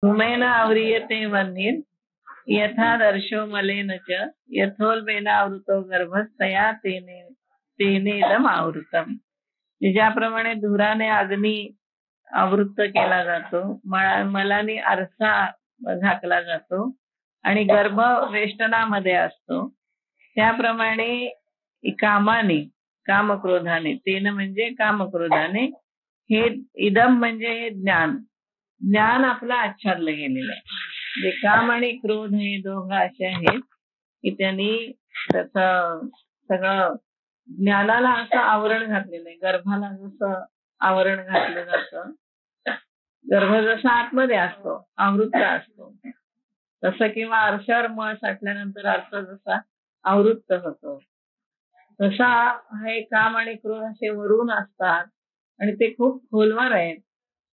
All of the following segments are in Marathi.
धूमेन आव्रियते वह्निर् यथा दर्शो मलेन च यथोल्बेनावृतो गर्भस्तया तेनेदम आवृतम. ज्याप्रमाणे धुराने अग्नी आवृत्त केला जातो, मलाने आरसा झाकला जातो आणि गर्भ वेष्टनामध्ये असतो, त्याप्रमाणे कामक्रोधाने तेन म्हणजे कामक्रोधाने हे इदम म्हणजे हे ज्ञान आपलं आच्छादलं गेलेलं आहे. म्हणजे काम आणि क्रोध हे दोघं असे आहेत की त्यांनी त्याचं सगळं ज्ञानाला असं आवरण घातलेलं आहे. गर्भाला जसं आवरण घातलं जातं, गर्भ जसा आतमध्ये असतो, आवृत्त असतो तसं, किंवा आरशावर मळ साठल्यानंतर आरसा जसा आवृत्त होतो, तसा हे काम आणि क्रोध असे वरून असतात आणि ते खूप खोलवर आहेत.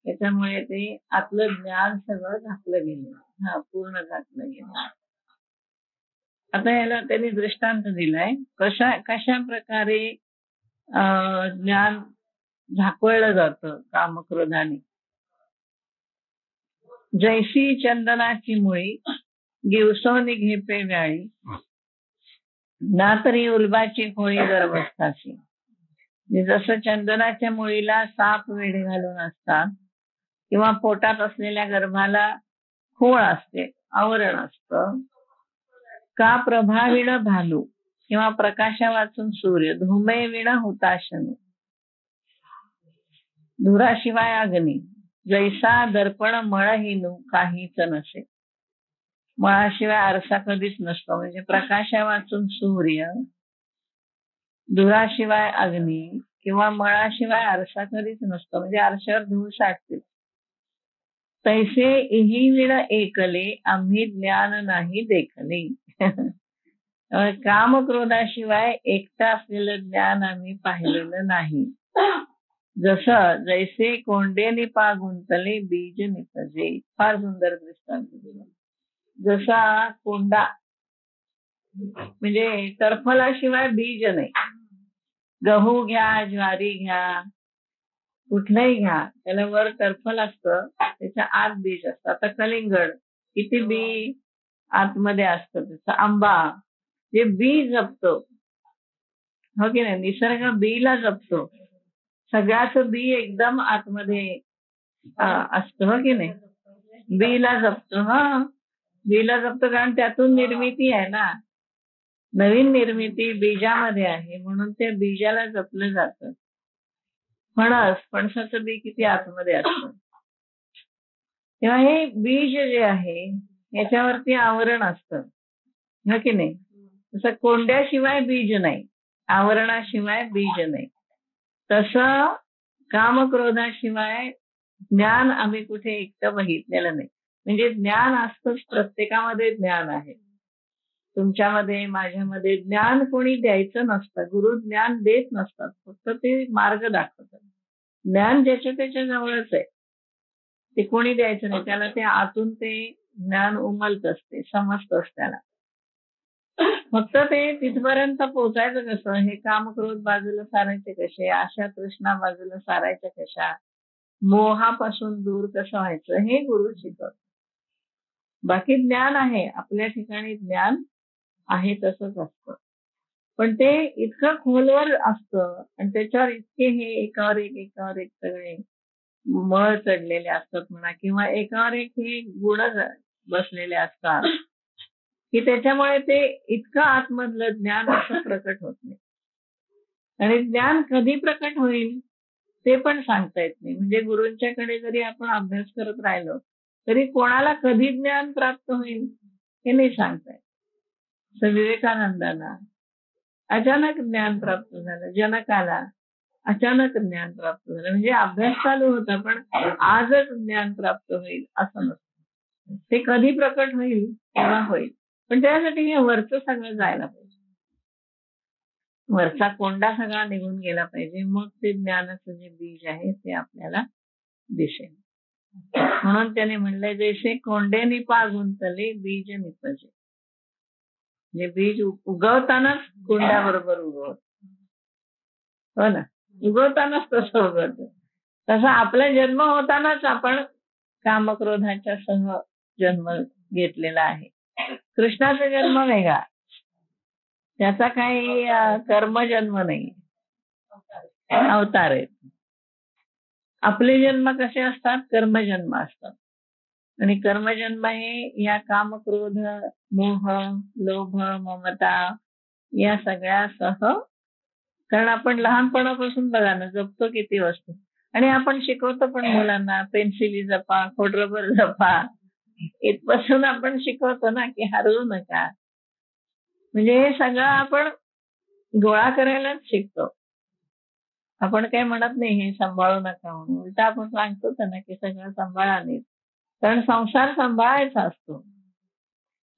त्याच्यामुळे ते आतलं ज्ञान सगळं झाकलं गेलं, पूर्ण झाकलं गेलं. आता याला त्यांनी दृष्टांत दिलाय कशा प्रकारे ज्ञान झाकवलं जातं कामक्रोधाने. जैसी चंदनाची मुळी गिवसोनी घेपे व्याळी, ना तरी उलबाची खोळी गर्भस्थाची. जसं चंदनाच्या मुळीला साप वेढे घालून असतात किंवा पोटात असलेल्या गर्भाला खोळ असते, आवरण असतं, का प्रभाविण भालू किंवा प्रकाशा वाचून सूर्य, धूमे विण हुताशनु, धुराशिवाय अग्नी, जैसा दर्पण मळहीनु काहीच नसे. मळाशिवाय आरसा कधीच नसतो. म्हणजे प्रकाशा वाचून सूर्य, धुराशिवाय अग्नी किंवा मळाशिवाय आरसा कधीच नसतो. म्हणजे आरशावर धूळ साठते. तैसे इही विण एकले आम्ही ज्ञान नाही देखले. काम क्रोधाशिवाय एकटा असलेलं ज्ञान आम्ही पाहिलेलं नाही. जसं जैसे कोंडे निपा गुंतले बीज निपजे. फार सुंदर दृष्टांत दिला. जसा कोंडा म्हणजे टरफलाशिवाय बीज नाही. गहू घ्या, ज्वारी घ्या, कुठलंही घ्या, त्याला वर टरफल असतं, त्याच्या आत बीज असतं. आता कलिंगड किती बी आतमध्ये असतं. त्याचा आंबा जे बी जपतो, हो की नाही, निसर्ग बीला जपतो. सगळ्याच बी एकदम आतमध्ये असतं, हो की नाही, बीला जपतो. बीला जपतो कारण त्यातून निर्मिती आहे ना, नवीन निर्मिती बीजामध्ये आहे, म्हणून त्या बीजाला जपलं जातं. फणसाचं बी किती आतमध्ये असतं. तेव्हा हे बीज जे आहे याच्यावरती आवरण असतं, हो की नाही. तसं कोंड्याशिवाय बीज नाही, आवरणाशिवाय बीज नाही. तसं कामक्रोधाशिवाय ज्ञान आम्ही कुठे एकटं बघितलेलं नाही. म्हणजे ज्ञान असतंच, प्रत्येकामध्ये ज्ञान आहे. तुमच्यामध्ये, माझ्यामध्ये ज्ञान कोणी द्यायचं नसतं. गुरु ज्ञान देत नसतात, फक्त ते मार्ग दाखवतात. ज्ञान ज्याच्या त्याच्या जवळच आहे, ते कोणी द्यायचं नाही. त्याला ते आतून ते ज्ञान उमलत असते, समजतच त्याला. फक्त ते तिथपर्यंत पोहोचायचं कसं, हे कामक्रोध बाजूला सारायचे कसे, आशा तृष्णा बाजूला सारायच्या कशा, मोहापासून दूर कसं व्हायचं, हे गुरु शिकवतात. बाकी ज्ञान आहे, आपल्या ठिकाणी ज्ञान आहे तसंच असतं, पण ते इतकं खोलवर असतं आणि त्याच्यावर इतके हे एकावर एक सगळे मळ चढलेले असतात म्हणा, किंवा एकावर एक हे गुण बसलेले असतात की त्याच्यामुळे ते इतकं आतमधलं ज्ञान असं प्रकट होत नाही. आणि ज्ञान कधी प्रकट होईल ते पण सांगता येत नाही. म्हणजे गुरूंच्याकडे जरी आपण अभ्यास करत राहिलो तरी कोणाला कधी ज्ञान प्राप्त होईल हे नाही सांगता येत. विवेकानंदांना अचानक ज्ञान प्राप्त झालं, जनकाला अचानक ज्ञान प्राप्त झालं. म्हणजे अभ्यास चालू होता पण आजच ज्ञान प्राप्त होईल असं नसतं. ते कधी प्रकट होईल तेव्हा होईल, पण त्यासाठी हे वरचं सगळं जायला पाहिजे. वरचा कोंडा सगळा निघून गेला पाहिजे, मग ते ज्ञानाचं जे बीज आहे ते आपल्याला दिसेल. म्हणून त्याने म्हणलंय जैसे कोंडे निपा गुंतले बीज निपजे. म्हणजे बीज उगवतानाच कोंड्याबरोबर उगवत, हो ना, उगवतानाच तसं उगवत. तसं आपला जन्म होतानाच आपण कामक्रोधाच्या सह जन्म घेतलेला आहे. कृष्णाचा जन्म वेगळा, त्याचा काही कर्मजन्म नाही, अवतार आहे. आपले जन्म कसे असतात? कर्मजन्म असतात. आणि कर्मजन्म हे या काम, क्रोध, मोह, लोभ, ममता या सगळ्यासह, कारण आपण लहानपणापासून बघा ना जपतो किती वस्तू, आणि आपण शिकवतो पण मुलांना पेन्सिली जपा, खोडरबर जपा, इथपासून आपण शिकवतो ना की हरवू नका. म्हणजे हे सगळं आपण गोळा करायलाच शिकतो. आपण काही म्हणत नाही हे सांभाळू नका म्हणून, उलट आपण सांगतो ना की सगळं सांभाळा नाही, कारण संसार सांभाळायचा असतो.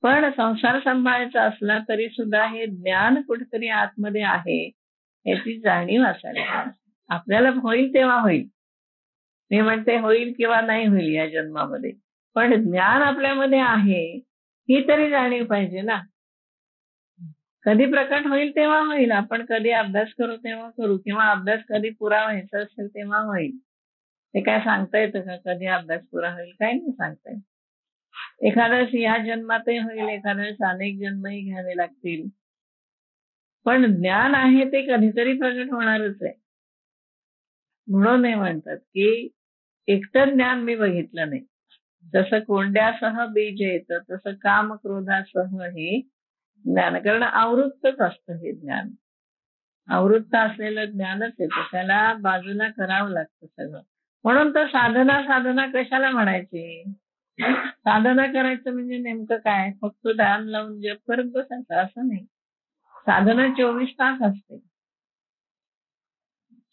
पण संसार सांभाळायचा असला तरी सुद्धा हे ज्ञान कुठेतरी आतमध्ये आहे याची जाणीव असायला आपल्याला. होईल तेव्हा होईल, मी म्हणते होईल किंवा नाही होईल या जन्मामध्ये, पण ज्ञान आपल्यामध्ये आहे ही तरी जाणीव पाहिजे ना. कधी प्रकट होईल तेव्हा होईल, आपण कधी अभ्यास करू तेव्हा करू, किंवा अभ्यास कधी पुरा व्हायचा असेल तेव्हा होईल. ते काय सांगता येतं का कधी अभ्यास पुरा होईल? काही नाही सांगता येत. एखाद्यास या जन्मातही होईल, एखाद्यास अनेक जन्मही घ्यावे लागतील, पण ज्ञान आहे ते कधीतरी प्रकट होणारच आहे. म्हणून हे म्हणतात की एकटं ज्ञान मी बघितलं नाही. जसं कोंड्यासह बीज येतं तसं काम क्रोधासह हे ज्ञान, कारण आवृत्तच असतं हे ज्ञान. आवृत्त असलेलं ज्ञानच येतं, त्याला बाजूला करावं लागतं सगळं. म्हणून तर साधना साधना कशाला म्हणायची? साधना करायचं म्हणजे नेमकं काय? फक्त ध्यान लावून जप करत बसायचं असं नाही. साधना 24 तास असते.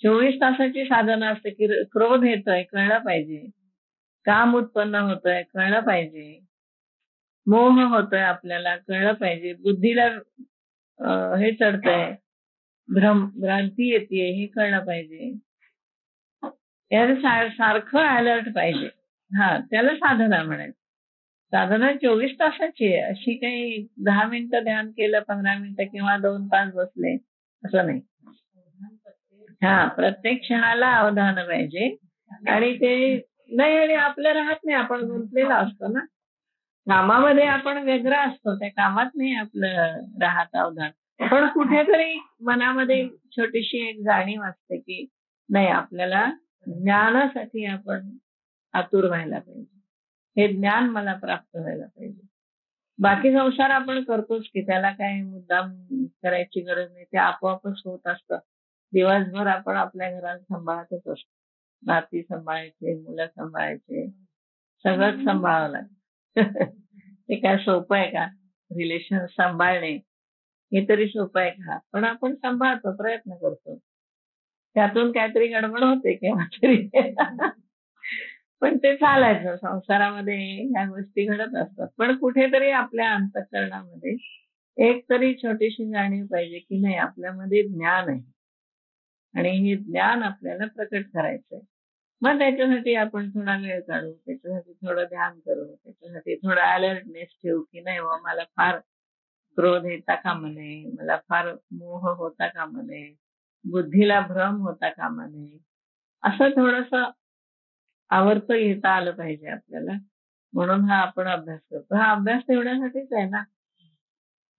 24 तासाची साधना असते की क्रोध येतोय कळलं पाहिजे, काम उत्पन्न होतोय कळलं पाहिजे, मोह होतोय आपल्याला कळलं पाहिजे, बुद्धीला हे चढतंय, भ्रांती येते हे कळलं पाहिजे, याला सारखं अलर्ट पाहिजे. त्याला साधना म्हणायचं. साधना 24 तासाची आहे, अशी काही 10 मिनिटं ध्यान केलं, 15 मिनिटं किंवा 2 तास बसले असं नाही. प्रत्येक क्षणाला अवधान पाहिजे. आणि ते नाही, आणि आपलं राहत नाही, आपण गुंतलेला असतो ना कामामध्ये, आपण वेगळं असतो, त्या कामात नाही आपलं राहत अवधान. पण कुठेतरी मनामध्ये छोटीशी एक जाणीव असते की नाही, आपल्याला ज्ञानासाठी आपण आतुर व्हायला पाहिजे, हे ज्ञान मला प्राप्त व्हायला पाहिजे. बाकी संसार आपण करतोच की, त्याला काही मुद्दाम करायची गरज नाही, ते आपोआपच होत असतं. दिवसभर आपण आपल्या घरात सांभाळतच असतो, नाती सांभाळायचे, मुलं सांभाळायचे, सगळंच सांभाळावं लागतं. ते काय सोपं आहे का? रिलेशन सांभाळणे हे तरी सोपं आहे का? पण आपण सांभाळतो, प्रयत्न करतो, त्यातून काहीतरी गडबड होते केव्हा तरी. पण ते चालायचं, संसारामध्ये ह्या गोष्टी घडत असतात. पण कुठेतरी आपल्या अंतःकरणामध्ये एक तरी छोटीशी जाणीव पाहिजे की नाही, आपल्यामध्ये ज्ञान आहे आणि हे ज्ञान आपल्याला प्रकट करायचंय. मग त्याच्यासाठी आपण थोडा वेळ काढू, त्याच्यासाठी थोडं ध्यान करू, त्याच्यासाठी थोडं अलर्टनेस ठेवू की नाही मला फार क्रोध येता कामा नये, मला फार मोह होता कामा नये, बुद्धीला भ्रम होता कामा नये, असं थोडंसं आवर्त घेता आलं पाहिजे आपल्याला. म्हणून हा आपण अभ्यास करतो. हा अभ्यास तेवढ्यासाठीच आहे ना.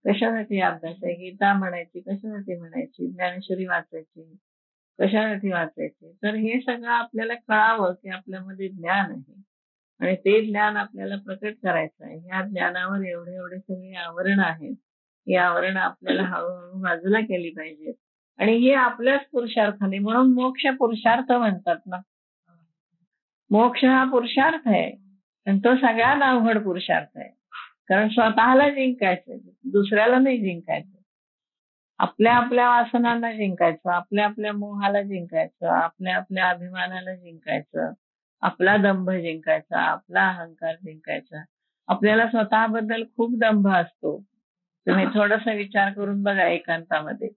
कशासाठी अभ्यास आहे? गीता म्हणायची कशासाठी म्हणायची? ज्ञानेश्वरी वाचायची कशासाठी वाचायची? तर हे सगळं आपल्याला कळावं की आपल्यामध्ये ज्ञान आहे आणि ते ज्ञान आपल्याला प्रकट करायचं आहे. ह्या ज्ञानावर एवढे एवढे सगळे आवरण आहेत, ही आवरण आपल्याला हळूहळू बाजूला केली पाहिजेत. आणि हे आपल्याच पुरुषार्थाने, म्हणून मोक्ष पुरुषार्थ म्हणतात ना. मोक्ष हा पुरुषार्थ आहे आणि तो सगळ्यात अवघड पुरुषार्थ आहे, कारण स्वतःला जिंकायचं, दुसऱ्याला नाही जिंकायचं. आपल्या आपल्या वासनांना जिंकायचं, आपल्या आपल्या मोहाला जिंकायचं, आपल्या आपल्या अभिमानाला जिंकायचं, आपला दंभ जिंकायचा, आपला अहंकार जिंकायचा. आपल्याला स्वतःबद्दल खूप दंभ असतो. तुम्ही थोडासा विचार करून बघा एकांतामध्ये,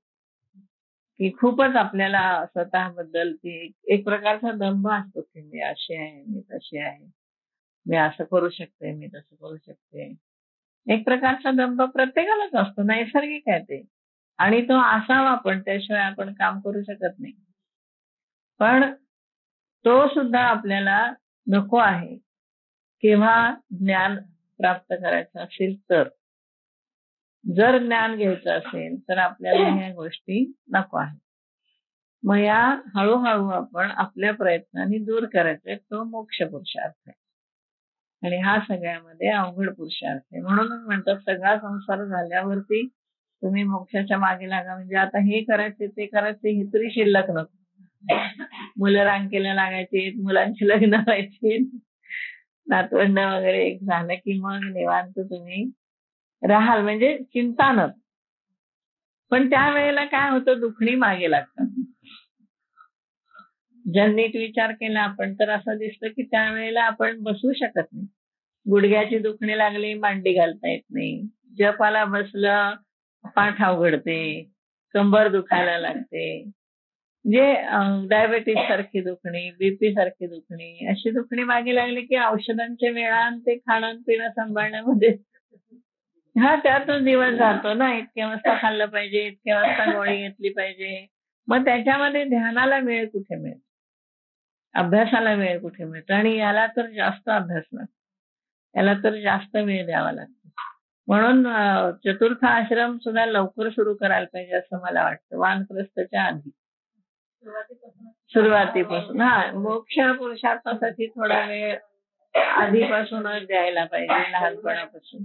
की खूपच आपल्याला स्वतःबद्दल एक प्रकारचा दंभ असतो की मी अशी आहे, मी तशी आहे, मी असं करू शकते, मी तसं करू शकते. एक प्रकारचा दंभ प्रत्येकालाच असतो, नैसर्गिक आहे ते, आणि तो असावा, पण त्याशिवाय आपण काम करू शकत नाही. पण तो सुद्धा आपल्याला नको आहे. केव्हा ज्ञान प्राप्त करायचं असेल तर. जर ज्ञान घ्यायचं असेल तर आपल्याला ह्या गोष्टी नको आहेत. मग या हळूहळू आपण आपल्या प्रयत्नांनी दूर करायचे, तो मोक्ष पुरुषार्थ आहे. आणि हा सगळ्यामध्ये अवघड पुरुषार्थ आहे. म्हणूनच म्हणतात सगळा संसार झाल्यावरती तुम्ही मोक्षाच्या मागे लागा. म्हणजे आता हे करायचे ते करायचे हे तरी शिल्लक नको. मुलं रांकेला लागायची, मुलांची लग्न व्हायची, नातवंड वगैरे एक झालं की मग निवांत तुम्ही राहाल, म्हणजे चिंता न. पण त्यावेळेला काय होतं, दुखणी मागे लागतात. जर नीट विचार केला आपण तर असं दिसतं की त्यावेळेला आपण बसू शकत नाही. गुडघ्याची दुखणी लागली, मांडी घालता येत नाही. जपाला बसलं, पाठ अवघडते, कंबर दुखायला लागते. म्हणजे डायबेटीस सारखी दुखणी, बीपी सारखी दुखणी, अशी दुखणी मागे लागली की औषधांचे वेळा आणि ते खाणं पिणं सांभाळण्यामध्ये त्यातच दिवस जातो ना. इतक्या वाजता खाल्लं पाहिजे, इतक्या वाजता गोळी घेतली पाहिजे. मग त्याच्यामध्ये ध्यानाला वेळ कुठे मिळतो, अभ्यासाला वेळ कुठे मिळतो. आणि याला तर जास्त अभ्यास लागतो, याला तर जास्त वेळ द्यावा लागतो. म्हणून चतुर्थ आश्रम सुद्धा लवकर सुरू करायला पाहिजे असं मला वाटतं, वानप्रस्थच्या आधी, सुरुवातीपासून. मोक्ष पुरुषार्थासाठी थोडा वेळ आधीपासूनच द्यायला पाहिजे, लहानपणापासून.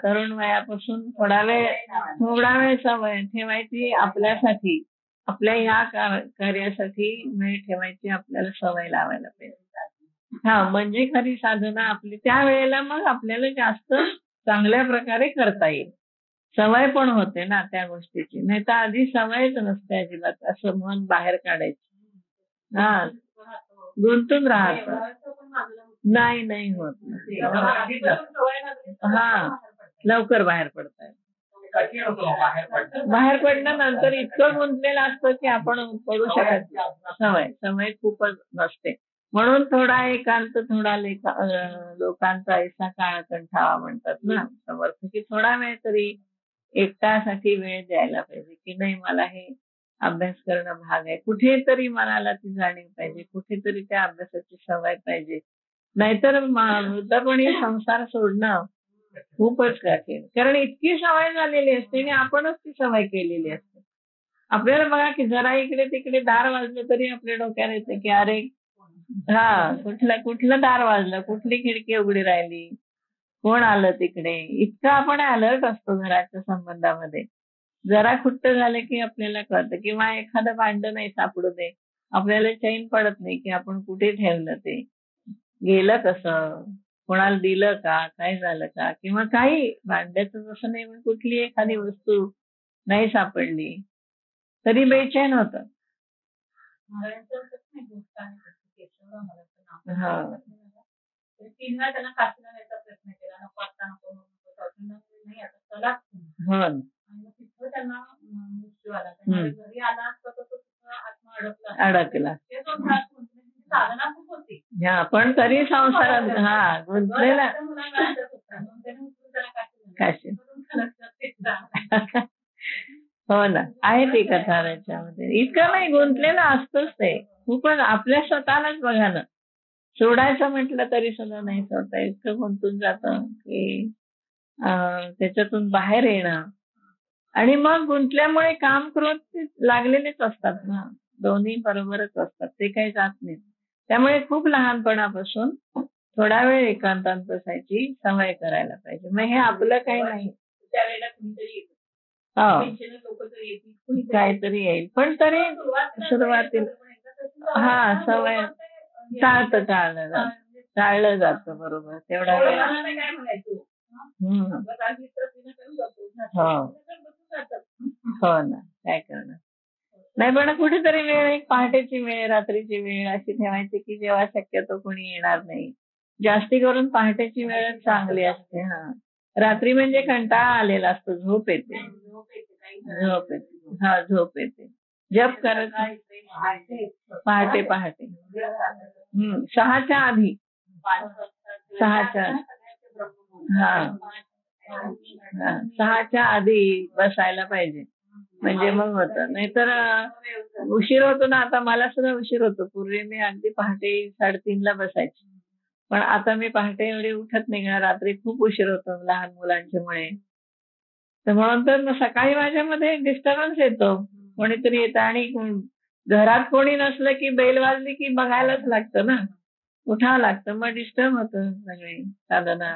तरुण वयापासून थोडा वेळ सवय ठेवायची आपल्यासाठी, आपल्या या कार्यासाठी वेळ ठेवायची आपल्याला सवय लावायला पाहिजे. म्हणजे खरी साधना आपली त्यावेळेला मग आपल्याला जास्त चांगल्या प्रकारे करता येईल. सवय पण होते ना त्या गोष्टीची, नाही तर आधी सवयच नसते अजिबात. असं मन बाहेर काढायचं, गुंतून राहत नाही होत. लवकर बाहेर पडताय. बाहेर पडल्यानंतर इतकं गुंतलेलं असतं की आपण पडू शकत नाही. सवय खूपच नसते. म्हणून थोडा एकांत, थोडा लोकांचा ऐसा काळ कंठावा म्हणतात ना समर्थ, की थोडा वेळ तरी एकट्यासाठी वेळ द्यायला पाहिजे. की नाही, मला हे अभ्यास करणं भाग आहे. कुठेतरी मनाला ती जाणीव पाहिजे, कुठेतरी त्या अभ्यासाची सवय पाहिजे. नाहीतर वृद्धपणी संसार सोडणं खूपच कठीण. कारण इतकी सवय झालेली असते आणि आपणच ती सवय केलेली असते. आपल्याला बघा की जरा इकडे तिकडे दार वाजलं तरी आपल्या डोक्यात येते की अरे कुठलं दार वाजलं, कुठली खिडकी उघडी राहिली, कोण आलं तिकडे. इतकं आपण अलर्ट असतो घराच्या संबंधामध्ये. जरा खुट्ट झालं की आपल्याला कळतं, किंवा एखादं भांडं नाही सापडू दे, आपल्याला चैन पडत नाही की आपण कुठे ठेवलं, ते गेलं कसं, कोणाला दिलं का, काय झालं का, किंवा काही भांड्याचं जसं नाही, पण कुठली एखादी वस्तू नाही सापडली तरी बेचैन होत. त्यांना काशीला न्यायचा प्रयत्न केला, नको आता नको नाही आता चला, त्यांना मृत्यू आला. घरी आला असता तर आत्मा अडकला. साधना खूप होती, पण तरी संसारात गुंतलेला. काशी हो ना, आहे ती कथा त्याच्यामध्ये. इतकं नाही गुंतलेलं असतंच ते खूपच. आपल्या स्वतःलाच बघा ना, सोडायचं म्हटलं तरी सुद्धा नाही सोडता, इतकं गुंतून जातं की त्याच्यातून बाहेर येणं. आणि मग गुंतल्यामुळे काम क्रोध लागलेलेच असतात ना, दोन्ही बरोबरच असतात, ते काही जात नाही. त्यामुळे खूप लहानपणापासून थोडा वेळ एकांतात बसायची सवय करायला पाहिजे. मग हे आपलं काही नाही, त्यावेळेला कुणीतरी येतं, काहीतरी येईल, पण तरी सुरुवातीला सवय टाळलं जातं. बरोबर, तेवढा वेळ. हो ना, काय करणार. नाही, पण कुठेतरी वेळ, एक पहाटेची वेळ, रात्रीची वेळ अशी ठेवायची की जेव्हा शक्यतो कोणी येणार नाही. जास्ती करून पहाटेची वेळ चांगली असते. रात्री म्हणजे कंटाळा आलेला असतो, झोप येते. झोप येते. जप करत पहाटे 6च्या आधी, 6च्या आधी बसायला पाहिजे, म्हणजे मग होतं. नाहीतर उशीर होतो ना. आता मला सुद्धा उशीर होतो. पूर्वी मी अगदी पहाटे 3:30ला बसायची, पण आता मी पहाटे एवढी उठत नाही का, रात्री खूप उशीर होतो लहान मुलांच्यामुळे. तर म्हणून तर मग सकाळी माझ्यामध्ये डिस्टर्बन्स येतो. कोणीतरी येतं आणि घरात कोणी नसलं की बेल वाजली की बघायलाच लागतं ना, उठावं लागतं. मग डिस्टर्ब होतं सगळी साधना.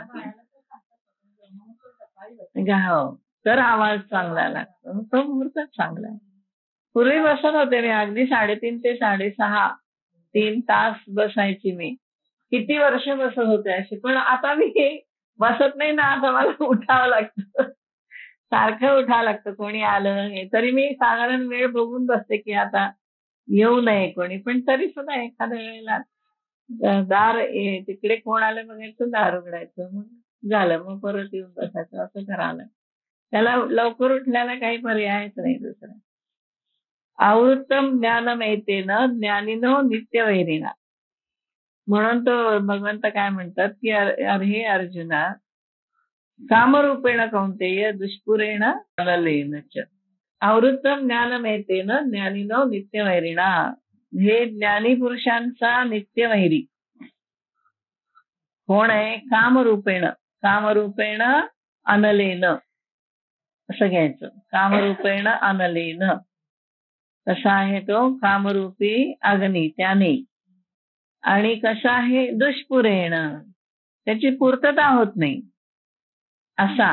हो. तर आवाज चांगला लागतो. तो मुहूर्तच चांगला आहे. पूर्वी बसत होते मी अगदी 3:30 ते 6:30 3 तास बसायची मी. किती वर्ष बसत होते अशी. पण आता मी बसत नाही ना, आता मला उठावं लागतं. सारखं उठावं लागतं. कोणी आलं हे तरी मी साधारण वेळ बघून बसते की आता येऊ नये कोणी. पण तरी सुद्धा एखाद्या वेळेला दार तिकडे कोण आलं बघायचं, दार उघडायचं. मग झालं. मग परत येऊन बसायचं. असं करावं लागतं. त्याला लवकर उठल्याला काही पर्यायच नाही दुसरा. आवृत्तम ज्ञानमेतेन ज्ञानिनो नित्यवैरिणा. म्हणून तो भगवंत काय म्हणतात की हे अर्जुना, कामरूपेण कौंतेय दुष्पुरेण अनलेन च. आवृत्तम ज्ञानमेतेन ज्ञानिनो नित्यवैरिणा. हे ज्ञानी पुरुषांचा नित्यवैरी कोण आहे? कामरूपेण. कामरूपेण अनलेन असं घ्यायचं. कामरूपेण अनलेन. कसा आहे तो? कामरूपी अग्नी त्याने. आणि कसा आहे? दुष्पुरेण. त्याची पूर्तता होत नाही असा.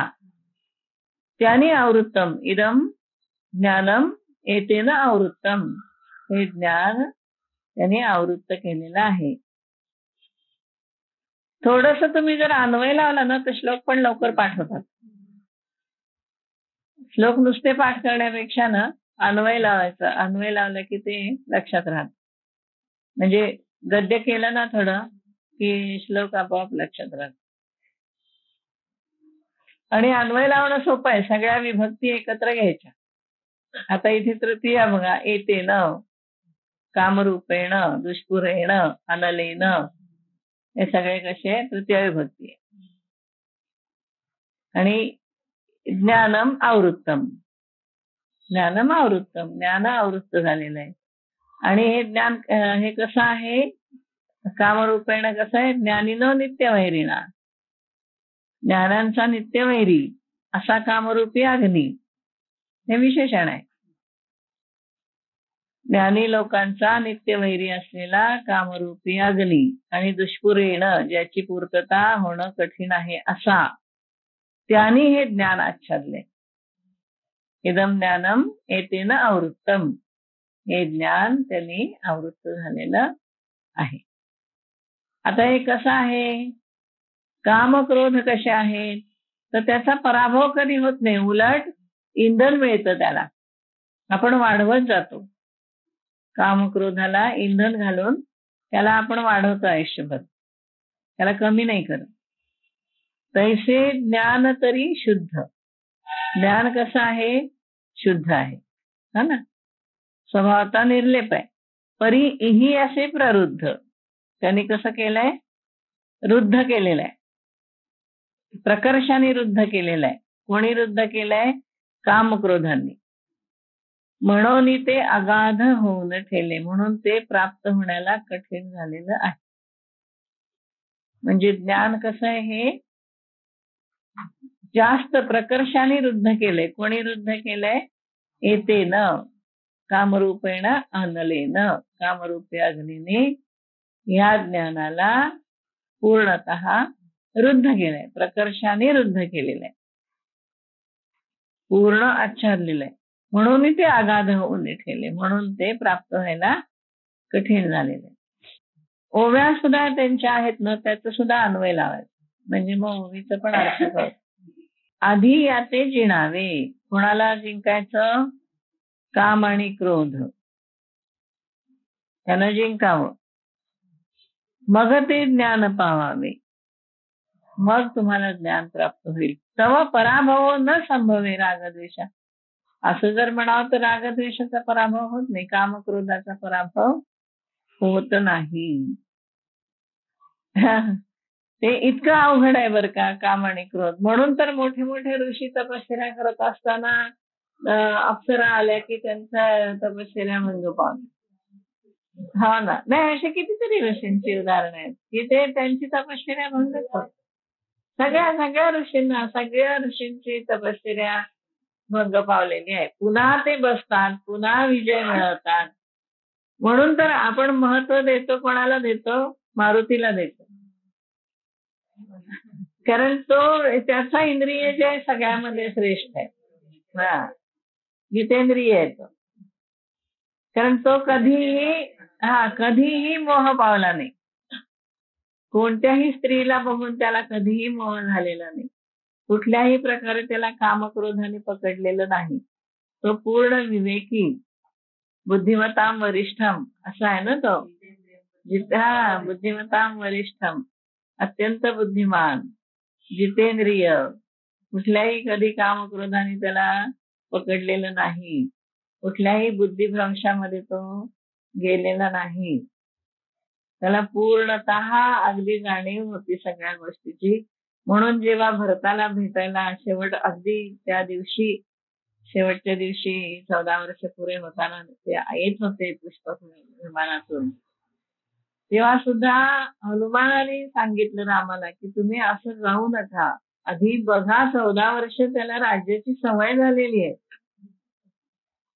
त्याने आवृत्तम इदम ज्ञानम एतेन आवृत्तम. हे ज्ञान त्याने आवृत्त केलेलं आहे. थोडस तुम्ही जर अन्वय लावला ना तर श्लोक पण लवकर पाठ होतात. श्लोक नुसते पाठ करण्यापेक्षा ना अन्वय लावायचा. अन्वय लावलं की ते लक्षात राहत. म्हणजे गद्य केलं ना थोडं की श्लोक आपोआप लक्षात राहत. आणि अन्वय लावणं सोपं आहे. सगळ्या विभक्ती एकत्र घ्यायच्या. आता इथे तृतीया बघा. एतेन, कामरूपेण, दुष्पुरेण, अनलेन. हे सगळे कसे तृतीय विभक्ती आहे. आणि ज्ञानम आवृत्तम. ज्ञानम आवृत्तम. ज्ञान आवृत्त झालेलं आहे. आणि हे ज्ञान हे कसं आहे? कामरूपेण कसं आहे? ज्ञानिनो नित्यवैरिणा. ज्ञानांचा नित्यवैरी असा कामरूपी अग्नी. हे विशेषण आहे. ज्ञानी लोकांचा नित्यवैरी असलेला कामरूपी अग्नी. आणि दुष्पुरेण ज्याची पूर्तता होणं कठीण आहे असा. त्यांनी हे ज्ञान आच्छादले. इदम ज्ञानम एतेन आवृत्तम. हे ज्ञान त्यांनी आवृत्त झालेलं आहे. आता हे कसं आहे? काम क्रोध कसे आहेत? तर त्याचा पराभव कधी होत नाही. उलट इंधन मिळतं त्याला. आपण वाढवत जातो. काम क्रोधाला इंधन घालून त्याला आपण वाढवतो आयुष्यभर. त्याला कमी नाही करत. तैसे ज्ञान तरी शुद्ध. ज्ञान कसं आहे? शुद्ध आहे. हा ना. स्वभावता निर्लेप आहे. परी इही असे प्ररुद्ध. त्यांनी कसं केलंय? रुद्ध केलेलं आहे. प्रकर्षाने रुद्ध केलेलं आहे. कोणी रुद्ध केलंय? कामक्रोधांनी. म्हणून ते अगाध होऊन ठेले. म्हणून ते प्राप्त होण्याला कठीण झालेलं आहे. म्हणजे ज्ञान कसं आहे? हे जास्त प्रकर्षाने रुद्ध केलंय. कोणी रुद्ध केलंय? एतेन, कामरूपेण अनलेन. कामरूपी अग्नीने या ज्ञानाला पूर्णतः रुद्ध केलंय. प्रकर्षाने रुद्ध केलेलं आहे. पूर्ण आच्छादलेलं आहे. म्हणून ते अगाध होऊन ठेले. म्हणून ते प्राप्त व्हायला कठीण झालेलं आहे. ओव्या सुद्धा त्यांच्या आहेत ना, त्याचं सुद्धा अन्वय लावायचं. म्हणजे मग ओवीचं पण अर्थ कळत. आधी याते जिणावे. कोणाला जिंकायचं? काम आणि क्रोध. त्यानं जिंकावं. मग ते ज्ञान पावावे. मग तुम्हाला ज्ञान प्राप्त होईल. तव पराभव न संभवे रागद्वेषा. असं जर म्हणावं तर रागद्वेषाचा पराभव होत नाही. कामक्रोधाचा पराभव होत नाही. ते इतकं अवघड आहे बरं का, काम आणि क्रोध. म्हणून तर मोठे मोठे ऋषी तपश्चर्या करत असताना अप्सरा आल्या की त्यांच्या तपश्चर्या भंग पावल्या. हो ना. नाही, असे कितीतरी ऋषींची उदाहरणं आहेत की ते त्यांची तपश्चर्या भंगच होत. सगळ्या सगळ्या ऋषींची तपश्चर्या भंग पावलेली आहे. पुन्हा ते बसतात, पुन्हा विजय मिळवतात. म्हणून तर आपण महत्व देतो, कोणाला देतो? मारुतीला देतो. कारण तो त्याचा इंद्रिय जे आहे सगळ्यामध्ये श्रेष्ठ आहे. हा, जितेंद्रिय आहे तो. कारण तो कधीही मोह पावला नाही. कोणत्याही स्त्रीला बघून त्याला कधीही मोह झालेला नाही. कुठल्याही प्रकारे त्याला कामक्रोधाने पकडलेलं नाही. तो पूर्ण विवेकी, बुद्धिमताम वरिष्ठम असा आहे ना तो. बुद्धिमताम वरिष्ठम, अत्यंत बुद्धिमान, जितेंद्रिय, कुठल्याही कधी कामक्रोधाने त्याला पकडलेलं नाही. कुठल्याही बुद्धिभ्रंशामध्ये तो गेलेला नाही. त्याला पूर्णतः अगदी जाणीव होती सगळ्या गोष्टीची. म्हणून जेव्हा भरताला भेटायला अगदी त्या दिवशी, शेवटच्या दिवशी 14 वर्ष पुरे होताना ते येत होते पुष्पक विमानातून, तेव्हा सुद्धा हनुमानाने सांगितलं रामाला की तुम्ही असं जाऊ नका, आधी बघा. 14 वर्ष त्याला राज्याची सवय झालेली आहे,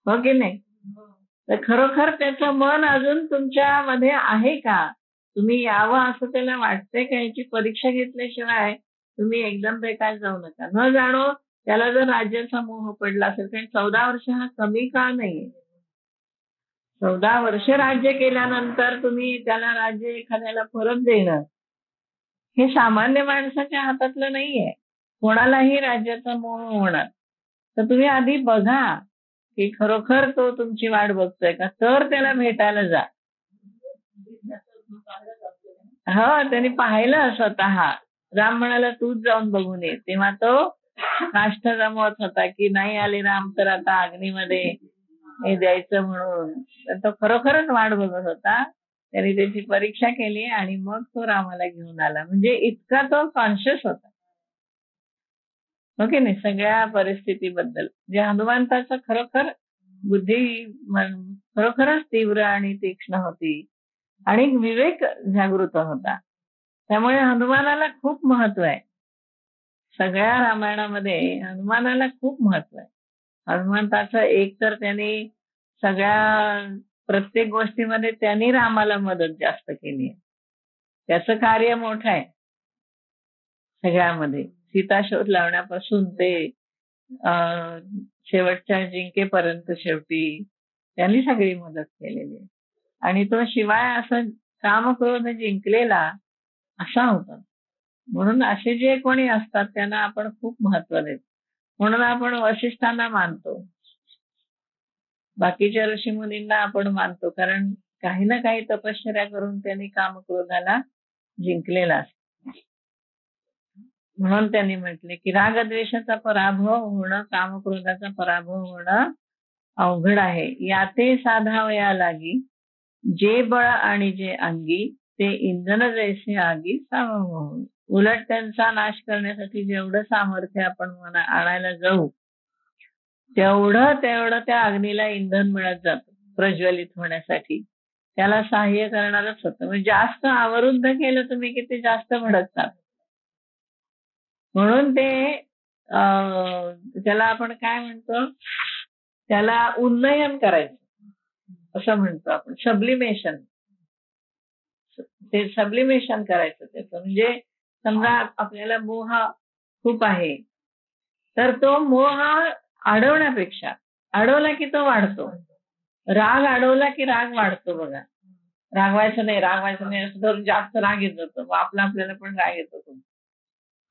हो की नाही? तर खरोखर त्याचं मन अजून तुमच्यामध्ये आहे का? तुम्ही यावं असं त्याला वाटतंय का? याची परीक्षा घेतल्याशिवाय तुम्ही एकदम बेकार जाऊ नका. न जाणो त्याला जर राज्याचा मोह पडला असेल, कारण 14 वर्ष हा कमी काळ नाहीये. 14 वर्ष राज्य केल्यानंतर तुम्ही त्याला राज्य एखाद्याला परत देणं हे सामान्य माणसाच्या हातातलं नाहीये. कोणालाही राज्याचा मोह होणार. तर तुम्ही आधी बघा की खरोखर तो तुमची वाट बघतोय का, तर त्याला भेटायला जा. हो, त्यांनी पाहिलं स्वतः. राम म्हणाला तूच जाऊन बघून ये. तेव्हा तो काष्ठ जमवत होता की नाही आले राम तर आता अग्नीमध्ये हे द्यायचं म्हणून. तर तो खरोखरच वाट बघत होता. त्यांनी त्याची परीक्षा केली आणि मग तो रामाला घेऊन आला. म्हणजे इतका तो कॉन्शियस होता, हो की नाही, सगळ्या परिस्थितीबद्दल. जे हनुमंताचं खरोखर बुद्धी खरोखरच तीव्र आणि तीक्ष्ण होती आणि विवेक जागृत होता. त्यामुळे हनुमानाला खूप महत्व आहे. सगळ्या रामायणामध्ये हनुमानाला खूप महत्व आहे. हनुमंताचं एक तर त्यांनी प्रत्येक गोष्टीमध्ये त्यांनी रामाला मदत जास्त केली आहे. त्याचं कार्य मोठं आहे सगळ्यामध्ये. सीता शोध लावण्यापासून ते शेवटच्या जिंकेपर्यंत शेवटी त्यांनी सगळी मदत केलेली आहे. आणि तो शिवाय असं कामक्रोध जिंकलेला असा होता. म्हणून असे जे कोणी असतात त्यांना आपण खूप महत्व देतो. म्हणून आपण वसिष्ठांना मानतो, बाकीच्या ऋषीमुनींना आपण मानतो, कारण काही ना काही तपश्चर्या करून त्यांनी कामक्रोधाला जिंकलेला असतो. म्हणून त्यांनी म्हटले की रागद्वेषाचा पराभव होणं, कामक्रोधाचा पराभव होणं अवघड आहे. याते साधावया लागी, जे बळ आणि जे अंगी, ते इंधन जैसे आगी सावं. उलट त्यांचा नाश करण्यासाठी जेवढं सामर्थ्य आपण आणायला जाऊ तेवढं त्या अग्नीला इंधन मिळत जातं प्रज्वलित होण्यासाठी. त्याला सहाय्य करणारच होतं. म्हणजे जास्त अवरुद्ध केलं तुम्ही की ते जास्त भडकतात. म्हणून ते त्याला आपण काय म्हणतो, त्याला उन्नयन करायचं असं म्हणतो आपण, सब्लिमेशन. ते सब्लिमेशन करायचं त्याचं. म्हणजे समजा आपल्याला मोह खूप आहे, तर तो मोह अडवण्यापेक्षा, अडवला की तो वाढतो. राग अडवला की राग वाढतो बघा. रागवायचं नाही असं धरून जास्त राग येत जातो, मग आपल्याला पण राग येतो.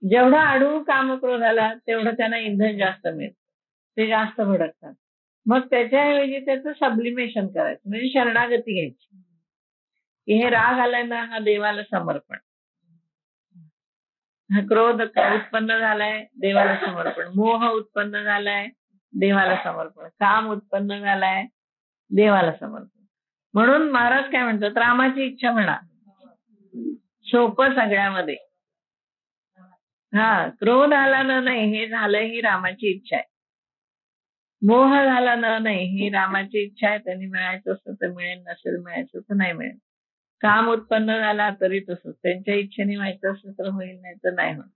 जेवढा अडवू कामक्रोधाला तेवढं त्यांना इंधन जास्त मिळतं, ते जास्त भडकतात. मग त्याच्याऐवजी त्याचं सब्लिमेशन करायचं, म्हणजे शरणागती घ्यायची की हे राग आलाय ना, हा देवाला समर्पण. हा क्रोध उत्पन्न झालाय, देवाला समर्पण. मोह उत्पन्न झालाय, देवाला समर्पण. काम उत्पन्न झालाय, देवाला समर्पण. म्हणून महाराज काय म्हणतात, रामाची इच्छा म्हणा, सोपं सगळ्यामध्ये. क्रोध आला ना, नाही, हे झालं ही रामाची इच्छा आहे. मोह झाला नाही, ही रामाची इच्छा आहे, त्यांनी मिळायचं असतं तर मिळेल, नसेल मिळायचं तर नाही मिळेल. काम उत्पन्न झाला तरी तसंच, त्यांच्या इच्छेने व्हायचं असलं तर होईल, नाही तर नाही होत.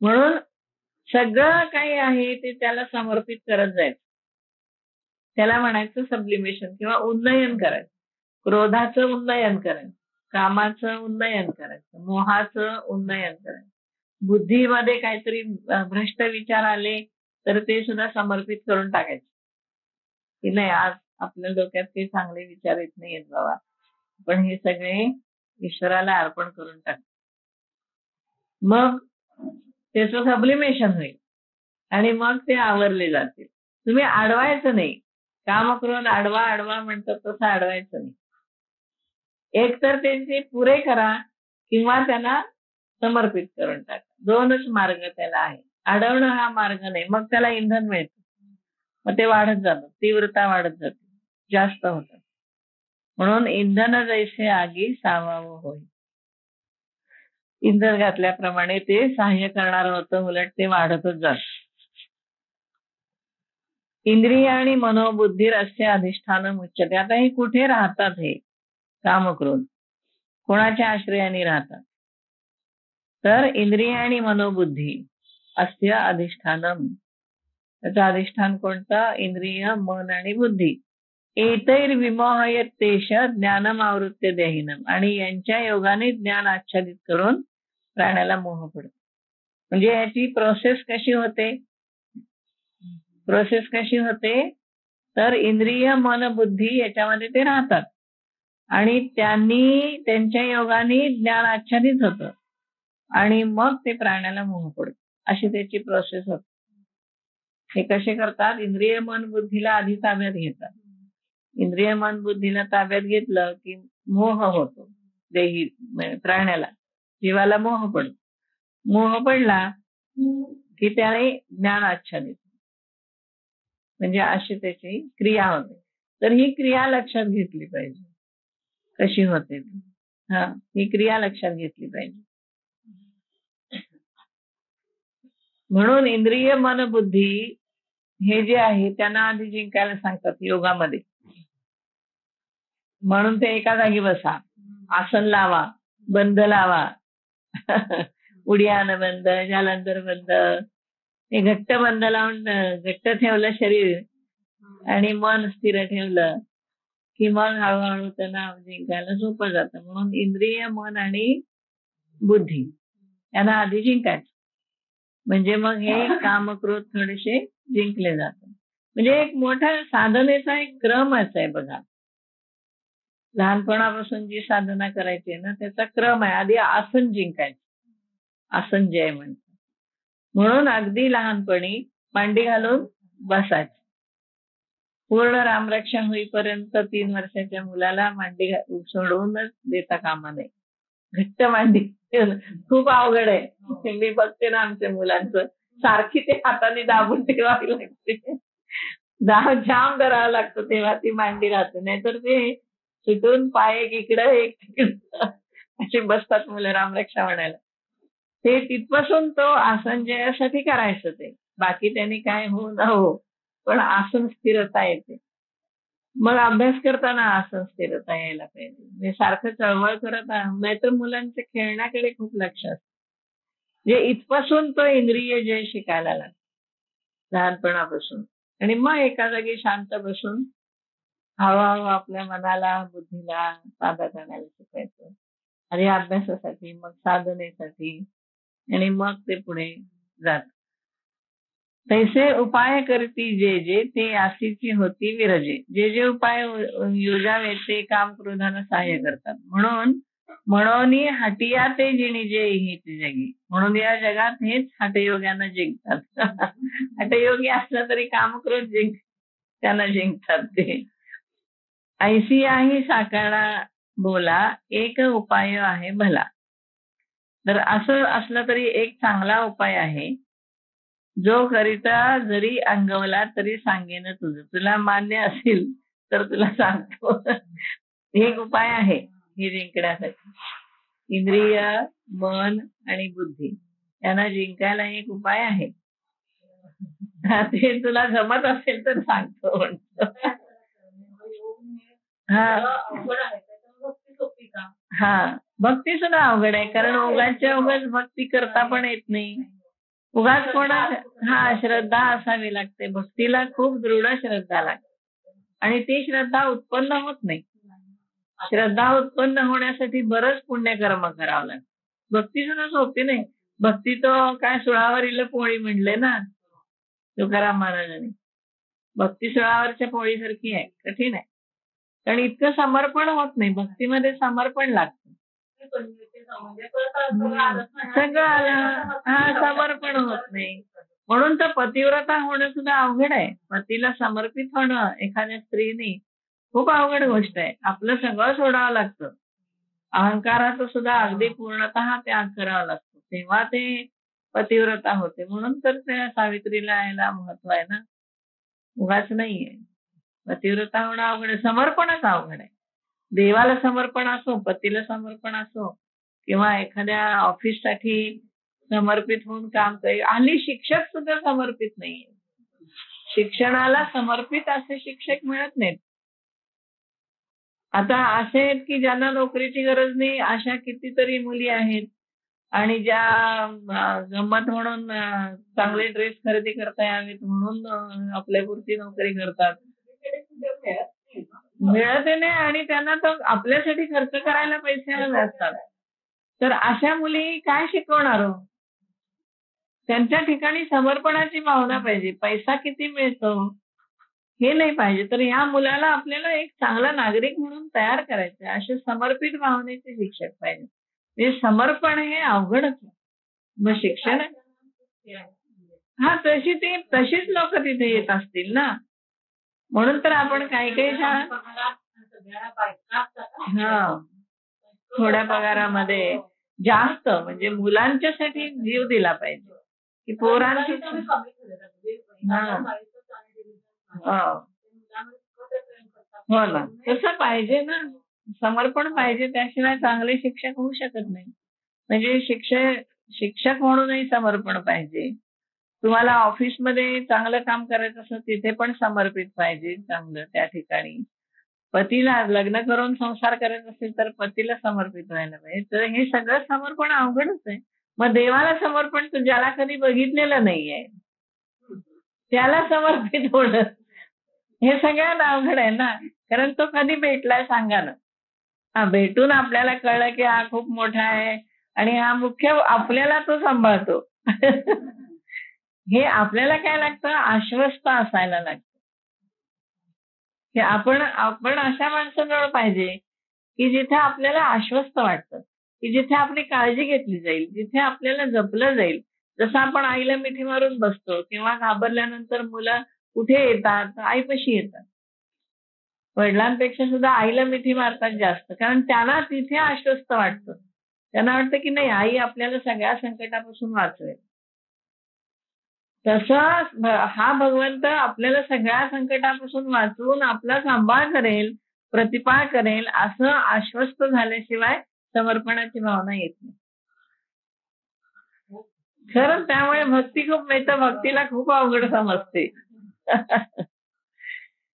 म्हणून सगळं काही आहे ते त्याला समर्पित करत जायचं. त्याला म्हणायचं सब्लिमेशन किंवा उन्नयन करायचं. क्रोधाचं उन्नयन करायचं, कामाचं उन्नयन करायचं, मोहाचं उन्नयन करायचं. बुद्धीमध्ये काहीतरी भ्रष्ट विचार आले तर ते सुद्धा समर्पित करून टाकायचे, की नाही आज आपल्या डोक्यात काही चांगले विचार येत नाहीयेत बाबा, पण हे सगळे ईश्वराला अर्पण करून टाक. मग त्याचं सब्लिमेशन होईल आणि मग ते आवरले जातील. तुम्ही अडवायचं नाही. काम करून अडवा अडवा म्हणतात तसं अडवायचं नाही. एक तर त्यांचे पुरे करा किंवा त्यांना समर्पित करून टाका. दोनच मार्ग त्याला आहे. अडवणं हा मार्ग नाही. मग त्याला इंधन मिळतं. मग ते वाढत जातं, तीव्रता वाढत जाते, जास्त होतं. म्हणून इंधन जैसे आगी सावावं होय. इंधन घातल्याप्रमाणे ते सहाय्य करणारं होतं, उलट ते वाढतच जातं. इंद्रिय आणि मनोबुद्धीर असे अधिष्ठान उच्चते. आता हे कुठे राहतात? हे काम करून कोणाच्या आश्रयाने राहतात? तर इंद्रिय आणि मनोबुद्धी अस्य अधिष्ठानम. त्याचं अधिष्ठान कोणतं? इंद्रिय, मन आणि बुद्धी. एतैर विमोहयतेश ज्ञानम आवृत्य देहिनम. आणि यांच्या योगाने ज्ञान आच्छादित करून प्राण्याला मोह पडतो. म्हणजे याची प्रोसेस कशी होते? तर इंद्रिय, मन, बुद्धी याच्यामध्ये ते राहतात आणि त्यांच्या योगाने ज्ञान आच्छादित होतं आणि मग ते प्राण्याला मोह पडतो. अशी त्याची प्रोसेस होते. हे कसे करतात? इंद्रिय, मन, बुद्धीला आधी ताब्यात घेतात. इंद्रिय, मन, बुद्धीला ताब्यात घेतलं की मोह होतो. देही प्राण्याला, जीवाला मोह पडतो. मोह पडला की त्याने ज्ञान आच्छादित, म्हणजे अशी त्याची क्रिया होते. तर ही क्रिया लक्षात घेतली पाहिजे कशी होते. ही क्रिया लक्षात घेतली पाहिजे. म्हणून इंद्रिय, मन, बुद्धी हे जे आहे त्यांना आधी जिंकायला सांगतात योगामध्ये. म्हणून ते एका जागी बसा, आसन लावा, बंद लावा, उड्याण बंद, जालंधर बंद, हे घट्ट बंद लावून घट्ट ठेवलं शरीर आणि मन स्थिर ठेवलं की मग हळूहळू त्यांना जिंकायला सोपं जातं. म्हणून इंद्रिय, मन आणि बुद्धी यांना आधी जिंकायचं, म्हणजे मग हे काम क्रोध थोडेसे जिंकले जातात. म्हणजे एक मोठा साधनेचा एक क्रमच आहे बघा. लहानपणापासून जी साधना करायची ना त्याचा क्रम आहे. आधी आसन जिंकायचं, आसन जय म्हणतात. म्हणून अगदी लहानपणी मांडी घालून बसायचं. पूर्ण रामरक्षा होईपर्यंत 3 वर्षाच्या मुलाला मांडी सोडवूनच देता कामा नये. घट्ट मांडी खूप अवघड आहे. मी बघते ना आमच्या मुलांचं, सारखी ते हाताने दाबून ठेवावी लागते. जाम करावं लागतं तेव्हा ती मांडी राहते, नाहीतर ते सुटून पाय एक इकडं एक तिकडं अशी बसतात मुलं रामरक्षा म्हणायला. ते तिथपासून तो आसन जयासाठी करायचं ते. बाकी त्यांनी काय हो न हो, पण आसन स्थिरता येते. मग अभ्यास करताना आसन स्थिरता यायला पाहिजे. म्हणजे सारखं चळवळ करत नाहीतर मुलांच्या खेळण्याकडे खूप लक्ष असतं. म्हणजे इथपासून तो इंद्रिय जय शिकायला लागतो लहानपणापासून. आणि मग एका जागी शांत बसून हळूहळू आपल्या मनाला, बुद्धीला ताब्यात आणायला शिकायचं. आधी अभ्यासासाठी, मग साधनेसाठी आणि मग ते पुढे जात. तैसे उपाय करती जे जे ते आसीची होती विरजे. जे जे उपाय योजावे ते काम क्रोधाला सहाय्य करतात. म्हणून हटिया ते जिणी जे हित जगी. म्हणून या जगात हेच हठयोग्यानं जिंकतात. हठयोगी असलं तरी काम क्रोध त्यांना जिंकतात ते. ऐसी आहे साकारा बोला एक उपाय आहे भला. तर असं असलं तरी एक चांगला उपाय आहे, जो करिता जरी अंगवला तरी सांगेन तुझं. तुला मान्य असेल तर तुला सांगतो. एक उपाय आहे हे जिंकण्यासाठी. इंद्रिय, मन आणि बुद्धी यांना जिंकायला एक उपाय आहे. ते तुला जमत असेल तर सांगतो म्हणतो. हा, भक्ती सुद्धा अवघड आहे, कारण उगाच्या उगाच भक्ती करता पण येत नाही. उगाच कोणा श्रद्धा असावी लागते. भक्तीला खूप दृढ श्रद्धा लागते आणि ती श्रद्धा उत्पन्न होत नाही. श्रद्धा उत्पन्न होण्यासाठी बरंच पुण्यकर्म करावं लागतं. भक्ती सुद्धा सोपी नाही. भक्ती तो काय सुळावरील पोळी म्हणले ना तुकाराम महाराजांनी. भक्ती सुळावरच्या पोळीसारखी आहे, कठीण आहे. कारण इतकं समर्पण होत नाही. भक्तीमध्ये समर्पण लागतं. सगळं आलं, समर्पण होत नाही. म्हणून तर पतिव्रता होणं सुद्धा अवघड आहे. पतीला समर्पित होणं एखाद्या स्त्रीने खूप अवघड गोष्ट आहे. आपलं सगळं सोडावं लागतं. अहंकाराचं सुद्धा अगदी पूर्णतः त्याग करावा लागतो, तेव्हा ते पतिव्रता होते. म्हणून तर त्या सावित्रीला यायला महत्व आहे ना, उगाच नाहीये. पतिव्रता होणं अवघड आहे, समर्पणच अवघड आहे. देवाला समर्पण असो, पतीला समर्पण असो, किंवा एखाद्या ऑफिससाठी समर्पित होऊन काम करे. हल्ली शिक्षक सुद्धा समर्पित नाहीये. शिक्षणाला समर्पित असे शिक्षक मिळत नाहीत. आता असे आहेत की ज्यांना नोकरीची गरज नाही, अशा कितीतरी मुली आहेत आणि ज्या गंमत म्हणून चांगले ड्रेस खरेदी करता यावेत म्हणून आपल्यापुरती नोकरी करतात. मिळत नाही आणि त्यांना तर आपल्यासाठी खर्च करायला पैसे हवे असतात. तर अशा मुली काय शिकवणार हो? त्यांच्या ठिकाणी समर्पणाची भावना पाहिजे. पैसा किती मिळतो हे नाही पाहिजे. तर या मुलाला आपल्याला एक चांगला नागरिक म्हणून तयार करायचं आहे. असे समर्पित भावनेचे शिक्षक पाहिजे. हे समर्पण हे अवघडच आहे. मग शिक्षण तशीच लोक तिथे येत असतील ना. म्हणून तर आपण काही काही शाळा थोड्या पगारामध्ये जास्त म्हणजे मुलांच्यासाठी जीव दिला पाहिजे की पोरांची. हो ना, तसं पाहिजे ना, समर्पण पाहिजे. त्याशिवाय चांगले शिक्षक होऊ शकत नाही. म्हणजे शिक्षक म्हणूनही समर्पण पाहिजे. तुम्हाला ऑफिसमध्ये चांगलं काम करायचं असं तिथे पण समर्पित पाहिजे चांगलं त्या ठिकाणी. पतीला लग्न करून संसार करायचा असेल तर पतीला समर्पित व्हायला पाहिजे. तर हे सगळं समर्पण अवघडच आहे. मग देवाला समर्पण तू ज्याला कधी बघितलेलं नाहीये त्याला समर्पित होणं हे सगळ्यात अवघड आहे ना. कारण तो कधी भेटलाय सांगा ना. भेटून आपल्याला कळलं की हा खूप मोठा आहे आणि हा मुख्य आपल्याला तो सांभाळतो. हे आपल्याला काय लागतं, आश्वस्त असायला लागतं की आपण अशा माणसाजवळ पाहिजे की जिथे आपल्याला आश्वस्त वाटतं, की जिथे आपली काळजी घेतली जाईल, जिथे आपल्याला जपलं जाईल. जसं आपण आईला मिठी मारून बसतो किंवा घाबरल्यानंतर मुलं कुठे येतात, आईपाशी येतात. वडिलांपेक्षा सुद्धा आईला मिठी मारतात जास्त, कारण त्यांना तिथे आश्वस्त वाटतं. त्यांना वाटतं की नाही, आई आपल्याला सगळ्या संकटापासून वाचवेल. तसं हा भगवंत आपल्याला सगळ्या संकटापासून वाचवून आपला सांभाळ करेल, प्रतिपाळ करेल असं आश्वस्त झाल्याशिवाय समर्पणाची भावना येत नाही. खरंच त्यामुळे भक्ती खूप मिळतं. भक्तीला खूप अवघड समजते.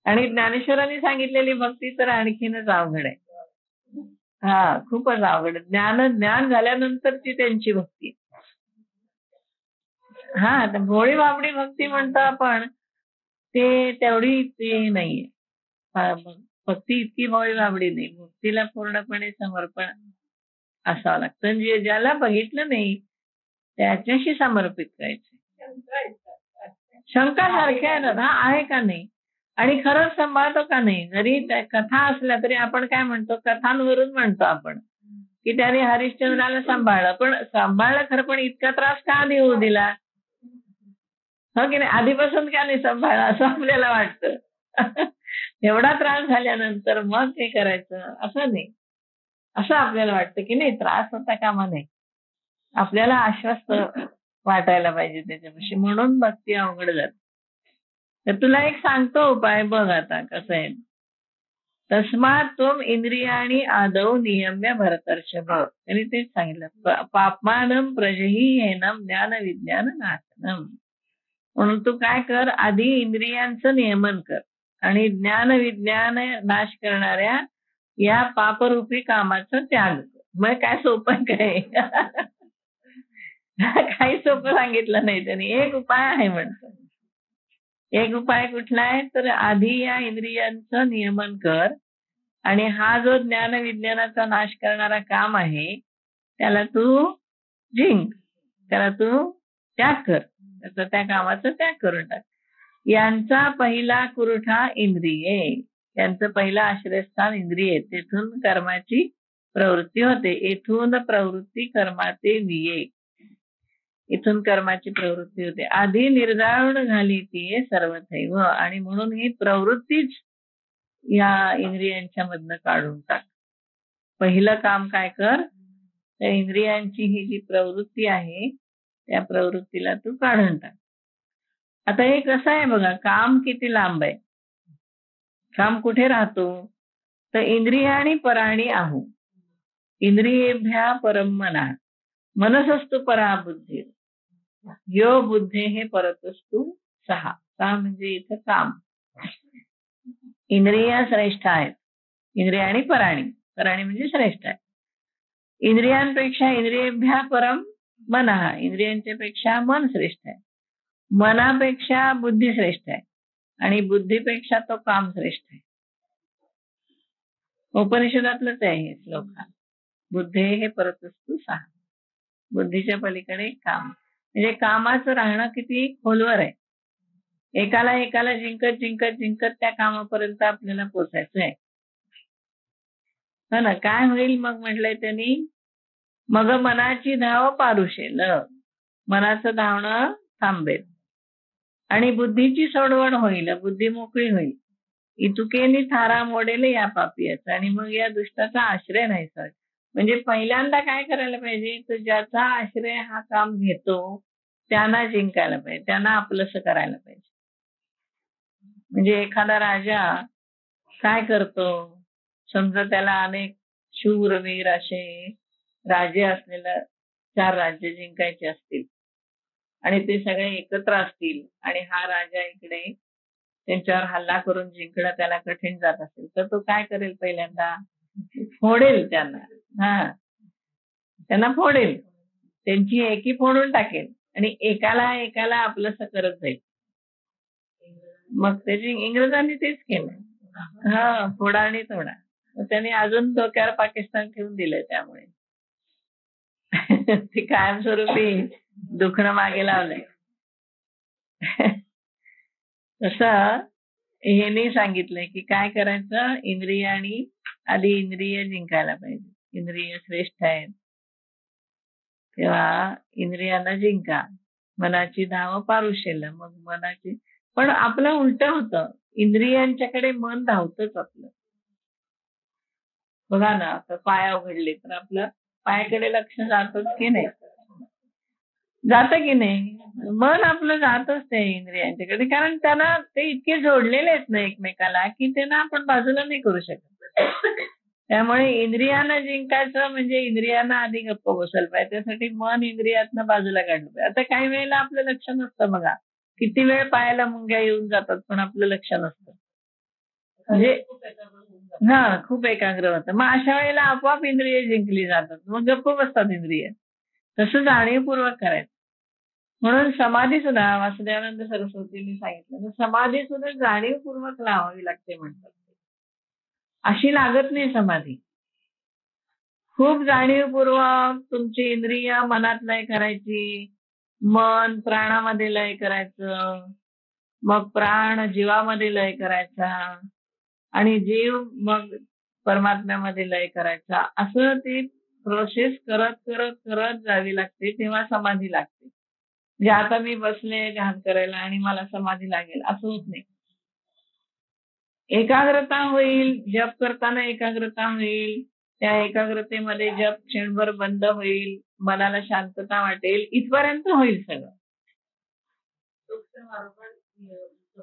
आणि ज्ञानेश्वरांनी सांगितलेली भक्ती तर आणखीनच अवघड आहे. खूपच अवघड. ज्ञान झाल्यानंतरची त्यांची भक्ती. भोळी बाबडी भक्ती म्हणतो आपण, ते तेवढी ते नाहीये. भक्ती इतकी भोळी बाबडी नाही. भक्तीला पूर्णपणे समर्पण असावं लागतं. ज्याला बघितलं नाही त्याच्याशी समर्पित करायचं. शंका सारख्या आहे ना, आहे का नाही आणि खरंच सांभाळतो का नाही. जरी कथा असल्या तरी आपण काय म्हणतो, कथांवरून म्हणतो आपण की त्याने हरिश्चंद्राला सांभाळलं, पण सांभाळलं खरं, पण इतका त्रास का देऊ दिला, हो की नाही. आधीपासून का नाही सांभाळलं असं आपल्याला वाटतं. एवढा त्रास झाल्यानंतर मग ते करायचं असं नाही. असं आपल्याला वाटतं की नाही, त्रास होता कामा नये. आपल्याला आश्वस्त वाटायला पाहिजे त्याच्यापाशी. म्हणून भक्ती अवघड जाते. तर तुला एक सांगतो उपाय, बघ आता कसं आहे. तस्मात त्वम इंद्रियाणी आदौ नियम्य भरतर्षभ. त्यांनी तेच सांगितलं, पापमानं प्रजही येनम ज्ञान विज्ञान नाशनम. म्हणून तू काय कर, आधी इंद्रियांचं नियमन कर आणि ज्ञान विज्ञान नाश करणाऱ्या या पापरूपी कामाचा त्याग कर. मग काय सोपं काय काही सोपं सांगितलं नाही त्यांनी. एक उपाय आहे म्हणतो. एक उपाय कुठला आहे तर आधी या इंद्रियांचं नियमन कर आणि हा जो ज्ञान विज्ञानाचा नाश करणारा काम आहे त्याला तू जिंक, त्याला तू त्याग कर, त्याचा त्या कामाचा त्याग करून टाक. यांचा पहिला कुरठा इंद्रिये, यांचं पहिलं आश्रयस्थान इंद्रिये, तेथून कर्माची प्रवृत्ती होते. येथून प्रवृत्ती कर्माचे विये, इथून कर्माची प्रवृत्ती होते. आधी निर्जाळून घाली ती सर्वथैव, आणि म्हणून ही प्रवृत्तीच या इंद्रियांच्या मधनं काढून टाक. पहिलं काम काय कर, त्या इंद्रियांची ही जी प्रवृत्ती आहे त्या प्रवृत्तीला तू काढून टाक. आता हे कसं आहे बघा, काम किती लांब आहे. काम कुठे राहतो तर इंद्रियाणी पराणी आहू, इंद्रियेभ्या परम मना, मनसस्तु परा बुद्धी, यो बुद्धे हे परतस्तु सहा. सहा म्हणजे इथं काम. इंद्रिय श्रेष्ठ आहेत, इंद्रियाणी पराणी, पराणी म्हणजे श्रेष्ठ आहे. इंद्रियांपेक्षा इंद्रियेभ्या परम मनः, इंद्रियांच्या पेक्षा मन श्रेष्ठ आहे. मनापेक्षा बुद्धी श्रेष्ठ आहे आणि बुद्धीपेक्षा तो काम श्रेष्ठ आहे. उपनिषदातलंच आहे हे श्लोक. बुद्धे हे परतस्तु सहा, बुद्धीच्या पलीकडे काम. म्हणजे कामाचं राहणं किती खोलवर आहे. एकाला एकाला जिंकत जिंकत जिंकत त्या कामापर्यंत आपल्याला पोचायचं आहे. हो ना. काय होईल मग म्हटलंय त्यांनी, मग मनाची धाव पारुशेल, मनाचं धावणं थांबेल आणि बुद्धीची सोडवण होईल, बुद्धी मोकळी होईल. इतुकेनी थारा मोडेल या पापियाचा, आणि मग या दुष्टाचा आश्रय नाही सर. म्हणजे पहिल्यांदा काय करायला पाहिजे तर ज्याचा आश्रय हा काम घेतो त्यांना जिंकायला पाहिजे, त्यांना आपलंसं करायला पाहिजे. म्हणजे एखादा राजा काय करतो, समजा त्याला अनेक शूरवीर असे राजे असलेलं 4 राज्य जिंकायचे असतील आणि ते सगळे एकत्र असतील आणि हा राजा इकडे त्यांच्यावर हल्ला करून जिंकणं त्याला कठीण जात असेल तर तो काय करेल, पहिल्यांदा फोडेल त्यांना. त्यांना फोडेल, त्यांची एकी फोडून टाकेल आणि एकाला एकाला आपलंसं करत जाईल. मग त्याची इंग्रजांनी तेच केलं. फोडा आणि तोडा. त्यांनी अजून डोक्यावर पाकिस्तान ठेवून दिलंय. त्यामुळे ती कायमस्वरूपी दुखणं मागे लावलंय. तसं हेनी सांगितलंय की काय करायचं, इंद्रियाणी आधी इंद्रिय जिंकायला पाहिजे. इंद्रिय श्रेष्ठ आहेत तेव्हा इंद्रियांना जिंका. मनाची धाव पारुशेल, मग मनाची. पण आपलं उलट होतं, इंद्रियांच्याकडे मन धावतच आपलं. बघा ना, आता पाय उघडले तर आपलं पायाकडे लक्ष जातच की नाही, जात की नाही. मन आपलं जातच ते इंद्रियांच्याकडे, कारण त्यांना ते इतके जोडलेले आहेत ना एकमेकाला की त्यांना आपण बाजूला नाही करू शकत. त्यामुळे इंद्रियांना जिंकायचं म्हणजे इंद्रियांना आधी गप्प बसायला पाहिजे. त्यासाठी मन इंद्रियातनं बाजूला काढलं पाहिजे. आता काही वेळेला आपलं लक्ष नसतं बघा, किती वेळ पायाला मुंग्या येऊन जातात पण आपलं लक्ष नसतं. म्हणजे खूप एकाग्र होतं. मग अशा वेळेला आपोआप इंद्रिय जिंकली जातात, मग गप्प बसतात इंद्रिय. तसं जाणीवपूर्वक करायचं. म्हणून समाधी सुद्धा वासुदेवानंद सरस्वतींनी सांगितलं, समाधी सुद्धा जाणीवपूर्वक लावावी लागते म्हणतात. अशी लागत नाही समाधी. खूप जाणीवपूर्वक तुमची इंद्रिय मनात लय करायची, मन प्राणामध्ये लय करायचं, मग प्राण जीवामध्ये लय करायचा आणि जीव मग परमात्म्यामध्ये लय करायचा. असं ती प्रोसेस करत करत करत जावी लागते, तेव्हा समाधी लागते. म्हणजे आता मी बसले ध्यान करायला आणि मला समाधी लागेल असं होत नाही. एकाग्रता होईल, जप करताना एकाग्रता होईल, त्या एकाग्रतेमध्ये जप क्षणभर बंद होईल, मनाला शांतता वाटेल, इथपर्यंत होईल सगळं.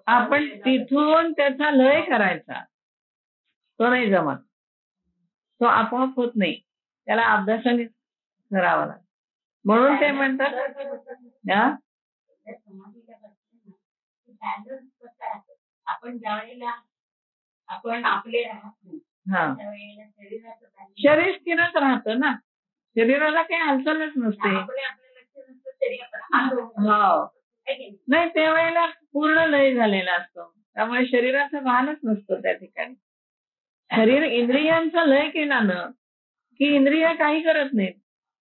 आपण तिथून त्याचा लय करायचा, तो नाही जमत, तो आपोआप होत नाही, त्याला अभ्यासाने करावा लागतो. म्हणून ते म्हणतात बॅलन्स कसं राहतं, आपण ज्या वेळेला आपण आपले राहत नाही हा, त्यावेळेला शरीराचं balance शरीर स्थिरच राहतं ना, शरीराला काही हालचालच नसते. आपलं लक्ष नसतं तरी आपण आलो. हो, है की नाही? नाही त्यावेळेला पूर्ण लय झालेला असतो, त्यामुळे शरीराचं भानच नसतं त्या ठिकाणी. शरीर इंद्रियांचा लय केला ना की इंद्रिय काही करत नाहीत.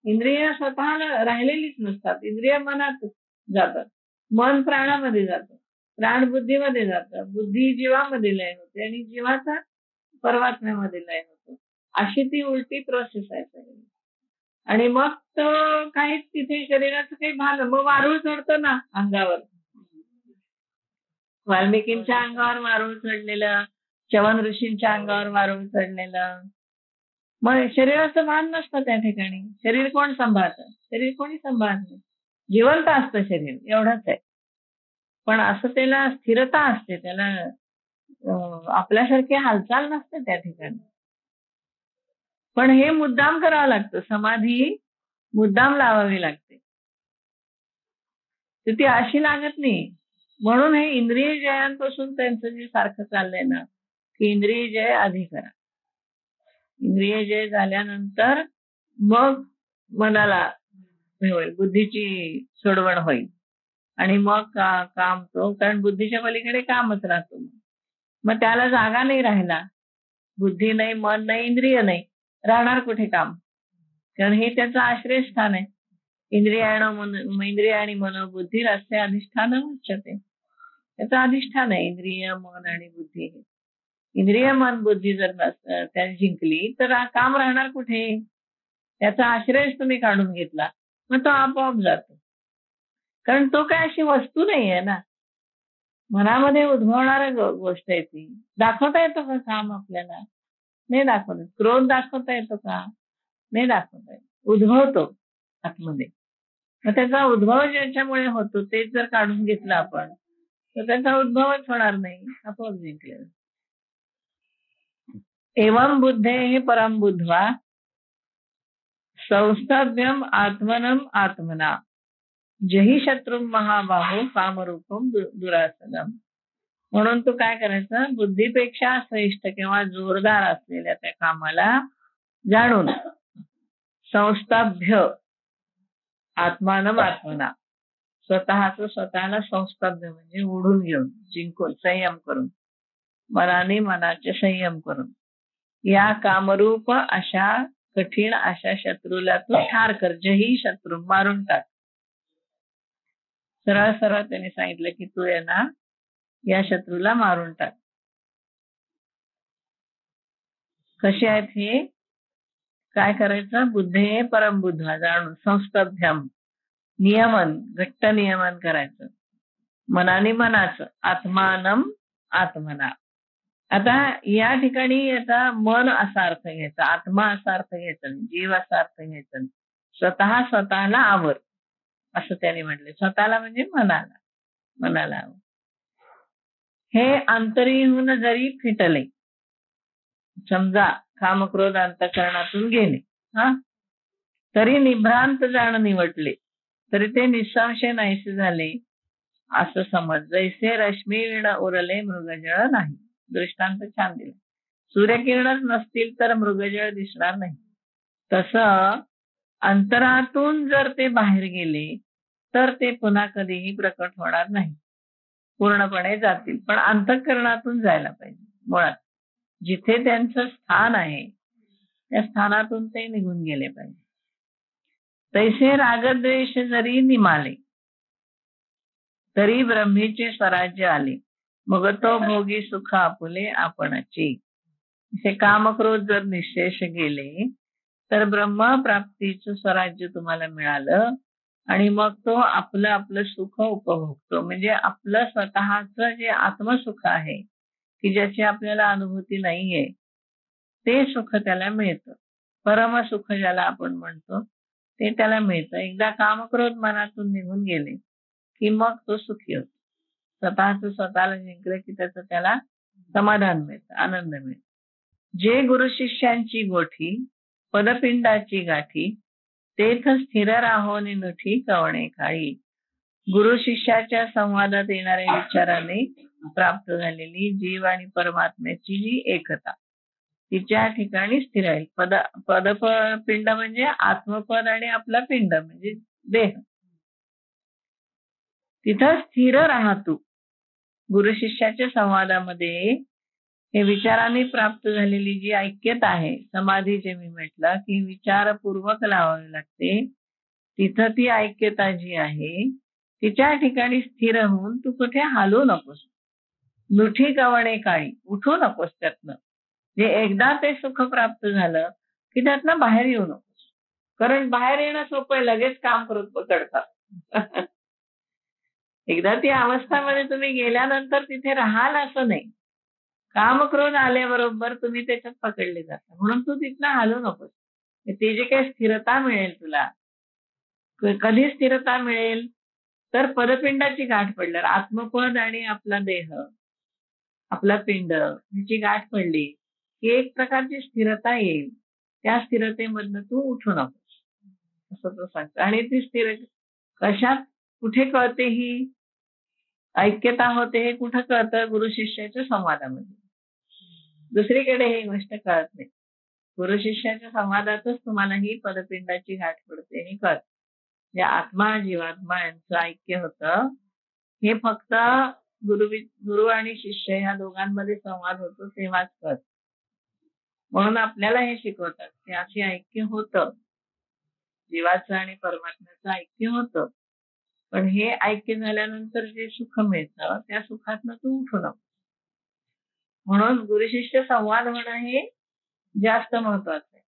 इंद्रिय स्वतःला राहिलेलीच नसतात. इंद्रिय मनात जातात, मन प्राणामध्ये जातं, प्राण बुद्धीमध्ये जातं, बुद्धी जीवामध्ये लय होते आणि जीवाचा परमात्म्यामध्ये लय होतो. अशी ती उलटी प्रोसेस आहे सगळी. आणि मग तो काहीच तिथे शरीराचं काही भान, मग वारूळ चढतं ना अंगावर. वाल्मिकींच्या अंगावर वारूळ चढलेलं, चवन ऋषींच्या अंगावर वारूळ चढलेलं. मग शरीराचं भान नसतं त्या ठिकाणी. शरीर कोण सांभाळतं? शरीर कोणी सांभाळत नाही. जिवंत असतं शरीर, एवढंच आहे. पण असं त्याला स्थिरता असते, त्याला आपल्यासारखी हालचाल नसते त्या ठिकाणी. पण हे मुद्दाम करावं लागतं, समाधी मुद्दाम लावावी लागते. तर ती अशी लागत नाही. म्हणून हे इंद्रिय जयांपासून त्यांचं जे सारखं चाललंय ना की इंद्रिय जय आधी करा. इंद्रिय जय झाल्यानंतर मग मनाला हे होईल, बुद्धीची सोडवण होईल आणि मग काम तो, कारण बुद्धीच्या पलीकडे कामच राहतो. मग त्याला जागा नाही राहिला, बुद्धी नाही, मन नाही, इंद्रिय नाही, राहणार कुठे काम? कारण हे त्याचं आश्रयस्थान आहे. इंद्रिय आणि मनोबुद्धी रस्ते अधिष्ठान उच्चते. त्याचं अधिष्ठान आहे इंद्रिय, मन आणि बुद्धी. इंद्रिय मन बुद्धी जर त्याने जिंकली तर काम राहणार कुठे? त्याचा आश्रयच तुम्ही काढून घेतला, मग तो आपोआप जातो. कारण तो काय अशी वस्तू नाही आहे ना, मनामध्ये उद्भवणारी गोष्ट आहे ती. दाखवता येतो का काम आपल्याला? नाही दाखवत. क्रोध दाखवता येतो का? नाही दाखवता येत. उद्भवतो आतमध्ये. मग त्याचा उद्भव ज्याच्यामुळे होतो ते जर काढून घेतला आपण तर त्याचा उद्भवच होणार नाही, आपोआप जिंकलेला. एवं बुद्धे परम बुद्ध्वा संस्थाभ्यम आत्मनम आत्मना जही शत्रू महाबाहो कामरूपम दुरासदम. म्हणून तू काय करायचं, बुद्धीपेक्षा श्रेष्ठ किंवा जोरदार असलेल्या त्या कामाला जाणून संस्थाभ्य आत्मानम आत्मना, स्वतःला संस्थाभ्य म्हणजे ओढून घेऊन, जिंकून, संयम करून, मनाने मनाचे संयम करून या कामरूप अशा कठीण अशा शत्रूला तू ठार कर. जही शत्रू, मारून टाक. सरळ सरळ त्याने सांगितलं की तू या शत्रूला मारून टाक. कसे आहेत हे? काय करायचं? बुद्धे परम बुद्धा जाणून संस्थाभ्याम नियमन, घट्ट नियमन करायचं, मनाने मनाचं, आत्मानम आत्मना. आता या ठिकाणी आता मन असा अर्थ घ्यायचा, आत्मा असा अर्थ घ्यायचा, जीव असा अर्थ घ्यायचा. स्वतःला आवर असं त्याने म्हटले. स्वतःला म्हणजे मनाला आवर. हे अंतरीहून जरी फिटले, समजा कामक्रोध अंतःकरणातून गेले तरी निभ्रांत जाण निवटले, तरी ते निसंशय नाहीसे झाले असं समज. जैसे रश्मी विण उरले मृगजळ नाही. दृष्टांत छान दिला. सूर्यकिरणच नसतील तर मृगजळ दिसणार नाही. तसं अंतरातून जर ते बाहेर गेले तर ते पुन्हा कधीही प्रकट होणार नाही, पूर्णपणे जातील. पण अंतःकरणातून जायला पाहिजे. मुळात जिथे त्यांचं स्थान आहे त्या स्थानातून ते निघून गेले पाहिजे. तैसे रागद्वेष जरी निमाले तरी ब्रह्मीचे स्वराज्य आले, मग तो भोगी सुख आपुले आपणाचे. हे कामक्रोध जर निशेष गेले तर ब्रह्मप्राप्तीचं स्वराज्य तुम्हाला मिळालं आणि मग तो आपलं सुख उपभोगतो. म्हणजे आपलं स्वतःचं जे आत्मसुख आहे की ज्याची आपल्याला अनुभूती नाहीये ते सुख त्याला मिळतं. परमसुख ज्याला आपण म्हणतो ते त्याला मिळतं. एकदा कामक्रोध मनातून निघून गेले की मग तो सुखी होतो. स्वतःला जिंकलं की त्याला समाधान मिळतं, आनंद मिळतो. जे गुरु शिष्यांची गोठी पदपिंडाची गाठी, तेथ स्थिर राहोनी नुठी कवणे काळी. गुरु शिष्याच्या संवादात येणाऱ्या विचाराने प्राप्त झालेली जीव आणि परमात्म्याची जी एकता तिच्या ठिकाणी स्थिर आहे. पिंड म्हणजे आत्मपद आणि आपला पिंड म्हणजे देह. तिथं स्थिर राहा तू. गुरु शिष्याच्या संवादामध्ये हे विचाराने प्राप्त झालेली जी ऐक्यता आहे, समाधीचे मी म्हटलं की विचारपूर्वक लावावी लागते. तिथं ती ऐक्यता जी आहे तिच्या ठिकाणी स्थिर होऊन तू कुठे हालू नकोस. मिठी कवणे काळी, उठू नकोस त्यातनं. जे एकदा ते सुख प्राप्त झालं की त्यातनं बाहेर येऊ नकोस. कारण बाहेर येणं सोपं आहे, लगेच काम करत पकडतात. एकदा ती अवस्थामध्ये तुम्ही गेल्यानंतर तिथे राहाल असं नाही. काम करून आल्याबरोबर तुम्ही त्याच्यात पकडले जाता. म्हणून तू तिथनं हालू नकोस. ती जी काही स्थिरता मिळेल तुला, कधी स्थिरता मिळेल तर पदपिंडाची गाठ पडल्यावर. आत्मपद आणि आपला देह, आपला पिंड ह्याची गाठ पडली की एक प्रकारची स्थिरता येईल. त्या स्थिरतेमधनं तू उठू नकोस असं तो सांगतो. आणि ती स्थिर कशात कुठे कळते ही ऐक्यता होते हे कुठं कळतं? गुरु शिष्याच्या संवादामध्ये. दुसरीकडे ही गोष्ट कळत नाही. गुरु शिष्याच्या संवादातच तुम्हाला ही पदपिंडाची गाठ पडते आणि कळत. जे आत्मा जीवात्मा यांचं ऐक्य होतं हे फक्त गुरु आणि शिष्य ह्या दोघांमध्ये संवाद होतो तेव्हाच कळत. म्हणून आपल्याला हे शिकवतात की असे ऐक्य होतं, जीवाचं आणि परमात्म्याचं ऐक्य होतं. पण हे ऐक्य झाल्यानंतर जे सुख मिळतं त्या सुखातनं तू उठू नको. म्हणून गुरु शिष्य संवाद होणं हे जास्त महत्वाचं आहे.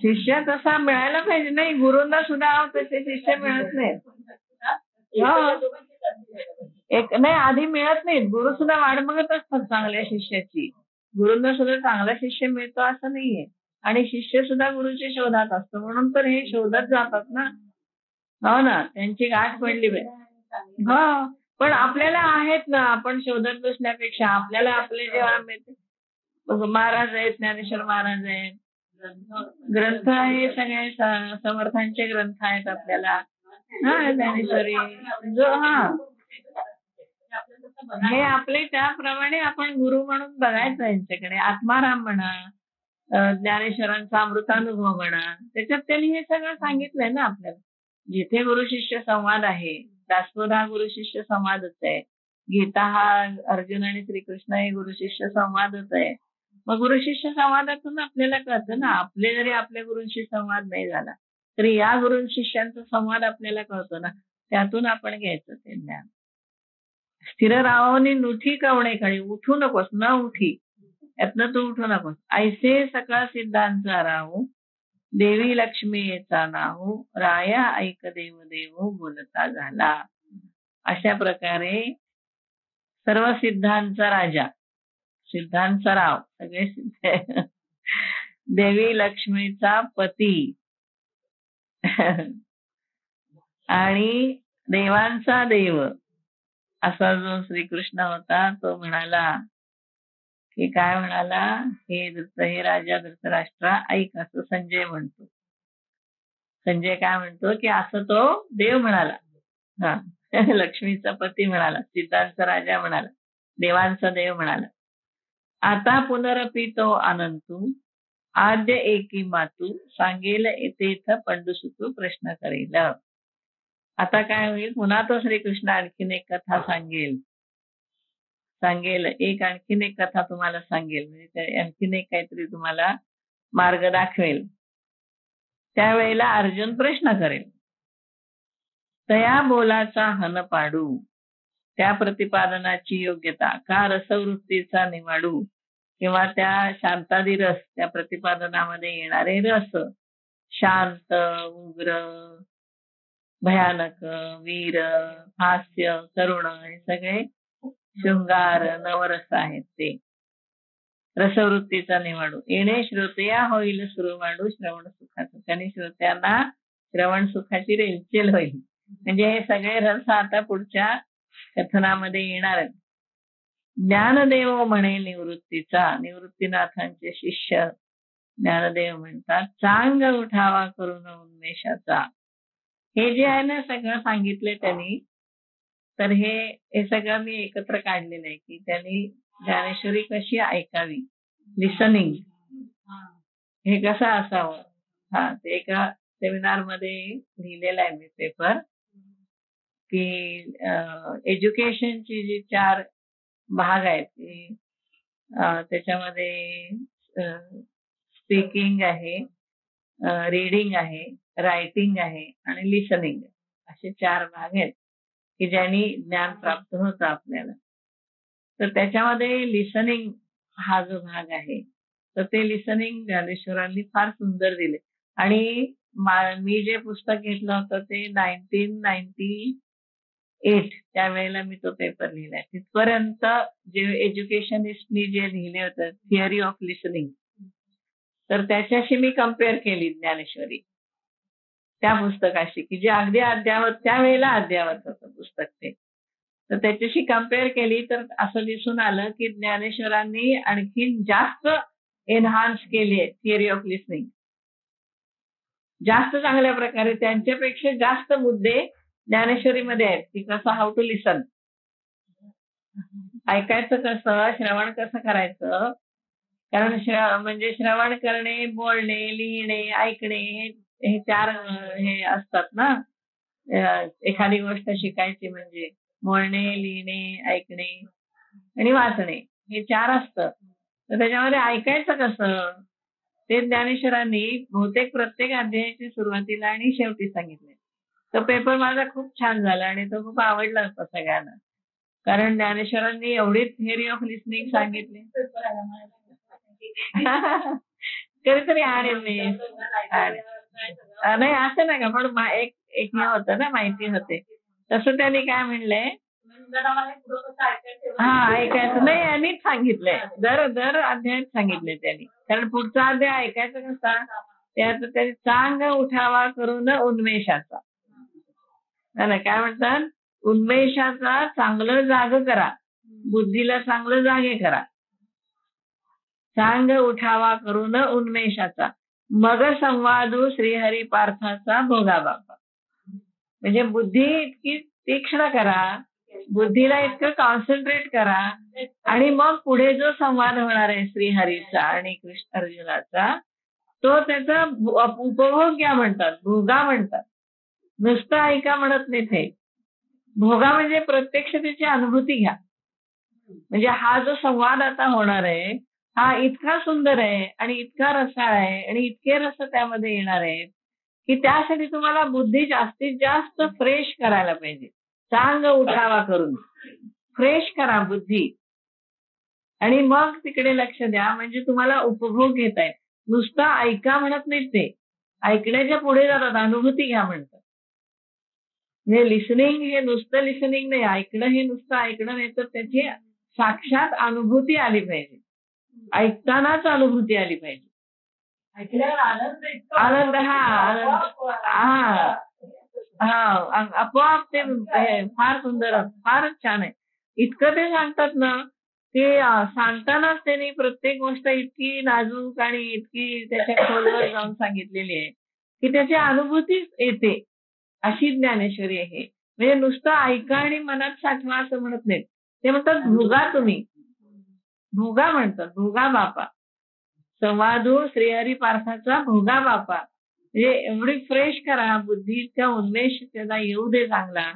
शिष्य तसा मिळायला पाहिजे. नाही, गुरूंना सुद्धा तसे शिष्य मिळत नाहीत. एक नाही, आधी मिळत नाहीत. गुरु सुद्धा वाट बघत असतात चांगल्या शिष्याची. गुरूंना सुद्धा चांगला शिष्य मिळतो असं नाहीये. आणि शिष्य सुद्धा गुरुच्या शोधात असतो. म्हणून तर हे शोधत जातात ना. हो ना, त्यांची गाठ पडली पाहिजे. हो, पण आपल्याला आहेत ना. आपण शोधत बसण्यापेक्षा आपल्याला आपले जेव्हा मिळते. महाराज आहेत, ज्ञानेश्वर महाराज आहेत, ग्रंथ आहे, सगळे समर्थांचे ग्रंथ आहेत आपल्याला. हा, ज्ञानेश्वरी जो हे आपले त्याप्रमाणे आपण गुरु म्हणून बघायचं यांच्याकडे. आत्माराम म्हणा, ज्ञानेश्वरांचा अमृतानुभव म्हणा, त्याच्यात त्यांनी हे सगळं सांगितलंय ना आपल्याला. जिथे गुरु शिष्य संवाद आहे, दासबोध हा गुरु शिष्य संवादच आहे. गीता हा अर्जुन आणि श्रीकृष्ण हे गुरु शिष्य संवादच आहे. मग गुरु शिष्य संवादातून आपल्याला कळतं ना. आपले जरी आपल्या गुरूंशी संवाद नाही झाला तरी या गुरु शिष्यांचा संवाद आपल्याला कळतो ना. त्यातून आपण घ्यायचं ते ज्ञान. स्थिर राहोनी नुठी कवणे काळी, उठू नकोस, न उठी, यातनं तू उठू नकोस. ऐसे सकळ सिद्धांचा राहू, देवी लक्ष्मीचा नाहू, राया ऐक देव देव बोलता झाला. अशा प्रकारे सर्व सिद्धांचा राजा, सिद्धांचा राव, सगळे सिद्ध, देवी लक्ष्मीचा पती आणि देवांचा देव असा जो श्रीकृष्ण होता तो म्हणाला की काय म्हणाला, हे राजा धृतराष्ट्रा ऐक, असं संजय म्हणतो. संजय काय म्हणतो की असं तो देव म्हणाला. हा, लक्ष्मीचा पती म्हणाला, सिद्धांचा राजा म्हणाला, देवांचा देव म्हणाला. आता पुनरपी तो अनंतू, आद्य एकी मातू, सांगेल येथेथ पंडुसुतू प्रश्न करेल. आता काय होईल, पुन्हा तो श्रीकृष्ण आणखीन एक कथा सांगेल. आणखीन एक कथा तुम्हाला सांगेल. म्हणजे आणखीन एक काहीतरी तुम्हाला मार्ग दाखवेल. त्यावेळेला अर्जुन प्रश्न करेल. तया बोलाचा हन पाडू, त्या प्रतिपादनाची योग्यता का रसवृत्तीचा निवाडू, किंवा त्या शांतादी रस, त्या प्रतिपादनामध्ये येणारे रस, शांत, उग्र, भयानक, वीर, हास्य, करुण, हे सगळे शृंगार नवरस आहेत. ते रसवृत्तीचा निवाडू. येणे श्रोतया होईल सुरवाडू, श्रवण सुखाचं. त्यांनी श्रोत्यांना श्रवण सुखाची रेलचेल होईल. म्हणजे हे सगळे रस आता पुढच्या कथनामध्ये येणार आहेत. ज्ञानदेव म्हणे निवृत्तीचा, निवृत्तीनाथांचे शिष्य ज्ञानदेव म्हणतात, चांग उठावा करून उन्मेषाचा, हे जे आहे ना सगळं सांगितलंय त्यांनी, तर हे सगळं मी एकत्र काढलेलं आहे की त्यांनी ज्ञानेश्वरी कशी ऐकावी, लिसनिंग हे कसं असावं. हा, ते एका सेमिनारमध्ये लिहिलेलं आहे मी पेपर, की एज्युकेशनची जी 4 भाग आहेत की त्याच्यामध्ये स्पीकिंग आहे, रीडिंग आहे, रायटिंग आहे आणि लिसनिंग, असे 4 भाग आहेत की ज्यांनी ज्ञान प्राप्त होतं आपल्याला. तर त्याच्यामध्ये लिसनिंग हा जो भाग आहे, तर ते लिसनिंग ज्ञानेश्वरांनी फार सुंदर दिले. आणि मी जे पुस्तक घेतलं होतं ते 1998 त्यावेळेला मी तो पेपर लिहिलाय. तिथपर्यंत जे एज्युकेशनिस्टनी जे लिहिले होतं थिअरी ऑफ लिसनिंग, तर त्याच्याशी मी कम्पेअर केली ज्ञानेश्वरी त्या पुस्तकाशी, की जे अगदी अद्यावत त्यावेळेला अद्यावत होतं पुस्तक ते. तर त्याच्याशी कम्पेअर केली तर असं दिसून आलं की ज्ञानेश्वरांनी आणखी जास्त एनहान्स केली आहे थिअरी ऑफ लिसनिंग. जास्त चांगल्या प्रकारे त्यांच्यापेक्षा जास्त मुद्दे ज्ञानेश्वरीमध्ये आहेत की कसं हाऊ टू लिसन, ऐकायचं कसं, श्रवण कसं करायचं. कारण म्हणजे श्रवण करणे, बोलणे, लिहिणे, ऐकणे हे 4 हे असतात ना. एखादी गोष्ट शिकायची म्हणजे बोलणे, लिहिणे, ऐकणे आणि वाचणे हे 4 असतं. तर त्याच्यामध्ये ऐकायचं कसं ते ज्ञानेश्वरांनी बहुतेक प्रत्येक अध्यायाच्या सुरुवातीला आणि शेवटी सांगितले. तो पेपर माझा खूप छान झाला आणि तो खूप आवडला होता सगळ्यांना. कारण ज्ञानेश्वरांनी एवढी थिअरी ऑफ लिसनिंग सांगितली. कधीतरी आणेल मी. नाही असं नाही का, पण एक एक हे होतं ना, माहिती होते. तसं त्यांनी काय म्हणलंय, हा ऐकायचं नाही, नीट सांगितलंय. दर अध्यायात सांगितले त्यांनी. कारण पुढचा अध्याय ऐकायचा कसा, त्यात त्यांनी चांग उठावा करून उन्मेषाचा. काय म्हणतात, उन्मेषाचा चांगलं जाग करा, बुद्धीला चांगलं जागे करा. चांग उठावा करून उन्मेषाचा, मग संवादू श्रीहरी पार्थाचा भोगा बापा. म्हणजे बुद्धी इतकी तीक्ष्ण करा, बुद्धीला इतकं कॉन्सन्ट्रेट करा आणि मग पुढे जो संवाद होणार आहे श्रीहरीचा आणि कृष्ण अर्जुनाचा, तो त्याचा उपभोग घ्या म्हणतात, भोगा म्हणतात. नुसतं ऐका म्हणत नाही ते. भोगा म्हणजे प्रत्यक्ष त्याची अनुभूती घ्या. म्हणजे हा जो संवाद आता होणार आहे हा इतका सुंदर आहे आणि इतका रसाळ आहे आणि इतके रस त्यामध्ये येणार आहेत की त्यासाठी तुम्हाला बुद्धी जास्तीत जास्त फ्रेश करायला पाहिजे. चांग उठावा करून फ्रेश करा बुद्धी आणि मग तिकडे लक्ष द्या. म्हणजे तुम्हाला उपभोग घेता येईल. नुसतं ऐका म्हणत नाहीत ते, ऐकण्याच्या पुढे जातात, अनुभूती घ्या म्हणतात. म्हणजे लिसनिंग हे नुसतं लिसनिंग नाही, ऐकणं हे नुसतं ऐकणं नाही, तर त्याची साक्षात अनुभूती आली पाहिजे. ऐकतानाच अनुभूती आली पाहिजे. ऐकल्यावर आनंद आपोआप ते फार सुंदर, फारच छान आहे. इतकं ते सांगतात ना, ते सांगतानाच त्यांनी प्रत्येक गोष्ट इतकी नाजूक आणि इतकी त्याच्या खोलवर जाऊन सांगितलेली आहे की त्याची अनुभूतीच येते. अशी ज्ञानेश्वरी आहे. म्हणजे नुसतं ऐका आणि मनात साठवा असं म्हणत नाहीत. ते म्हणतात भोगा, तुम्ही भोगा म्हणतात, भोगा बापा. संवादू श्रीहरी पार्थाचा भोगा बापा. म्हणजे एवढी फ्रेश करा बुद्धीचा उन्मेष त्याला येऊ दे चांगला.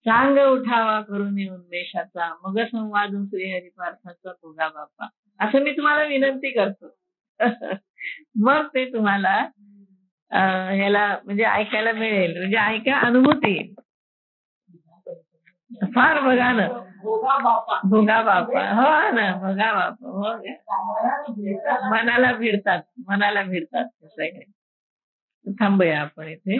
चांग उठावा करून उन्मेषाचा, मग संवादू श्रीहरी पार्थाचा भोगा बापा. असं मी तुम्हाला विनंती करतो. मग ते तुम्हाला ह्याला म्हणजे ऐकायला मिळेल. म्हणजे ऐका, अनुभूती येईल. फार बघा ना, भोगा बापा, हो ना, भोगा बापा. हो, मनाला भिडतात सगळे. थांबूया आपण इथे.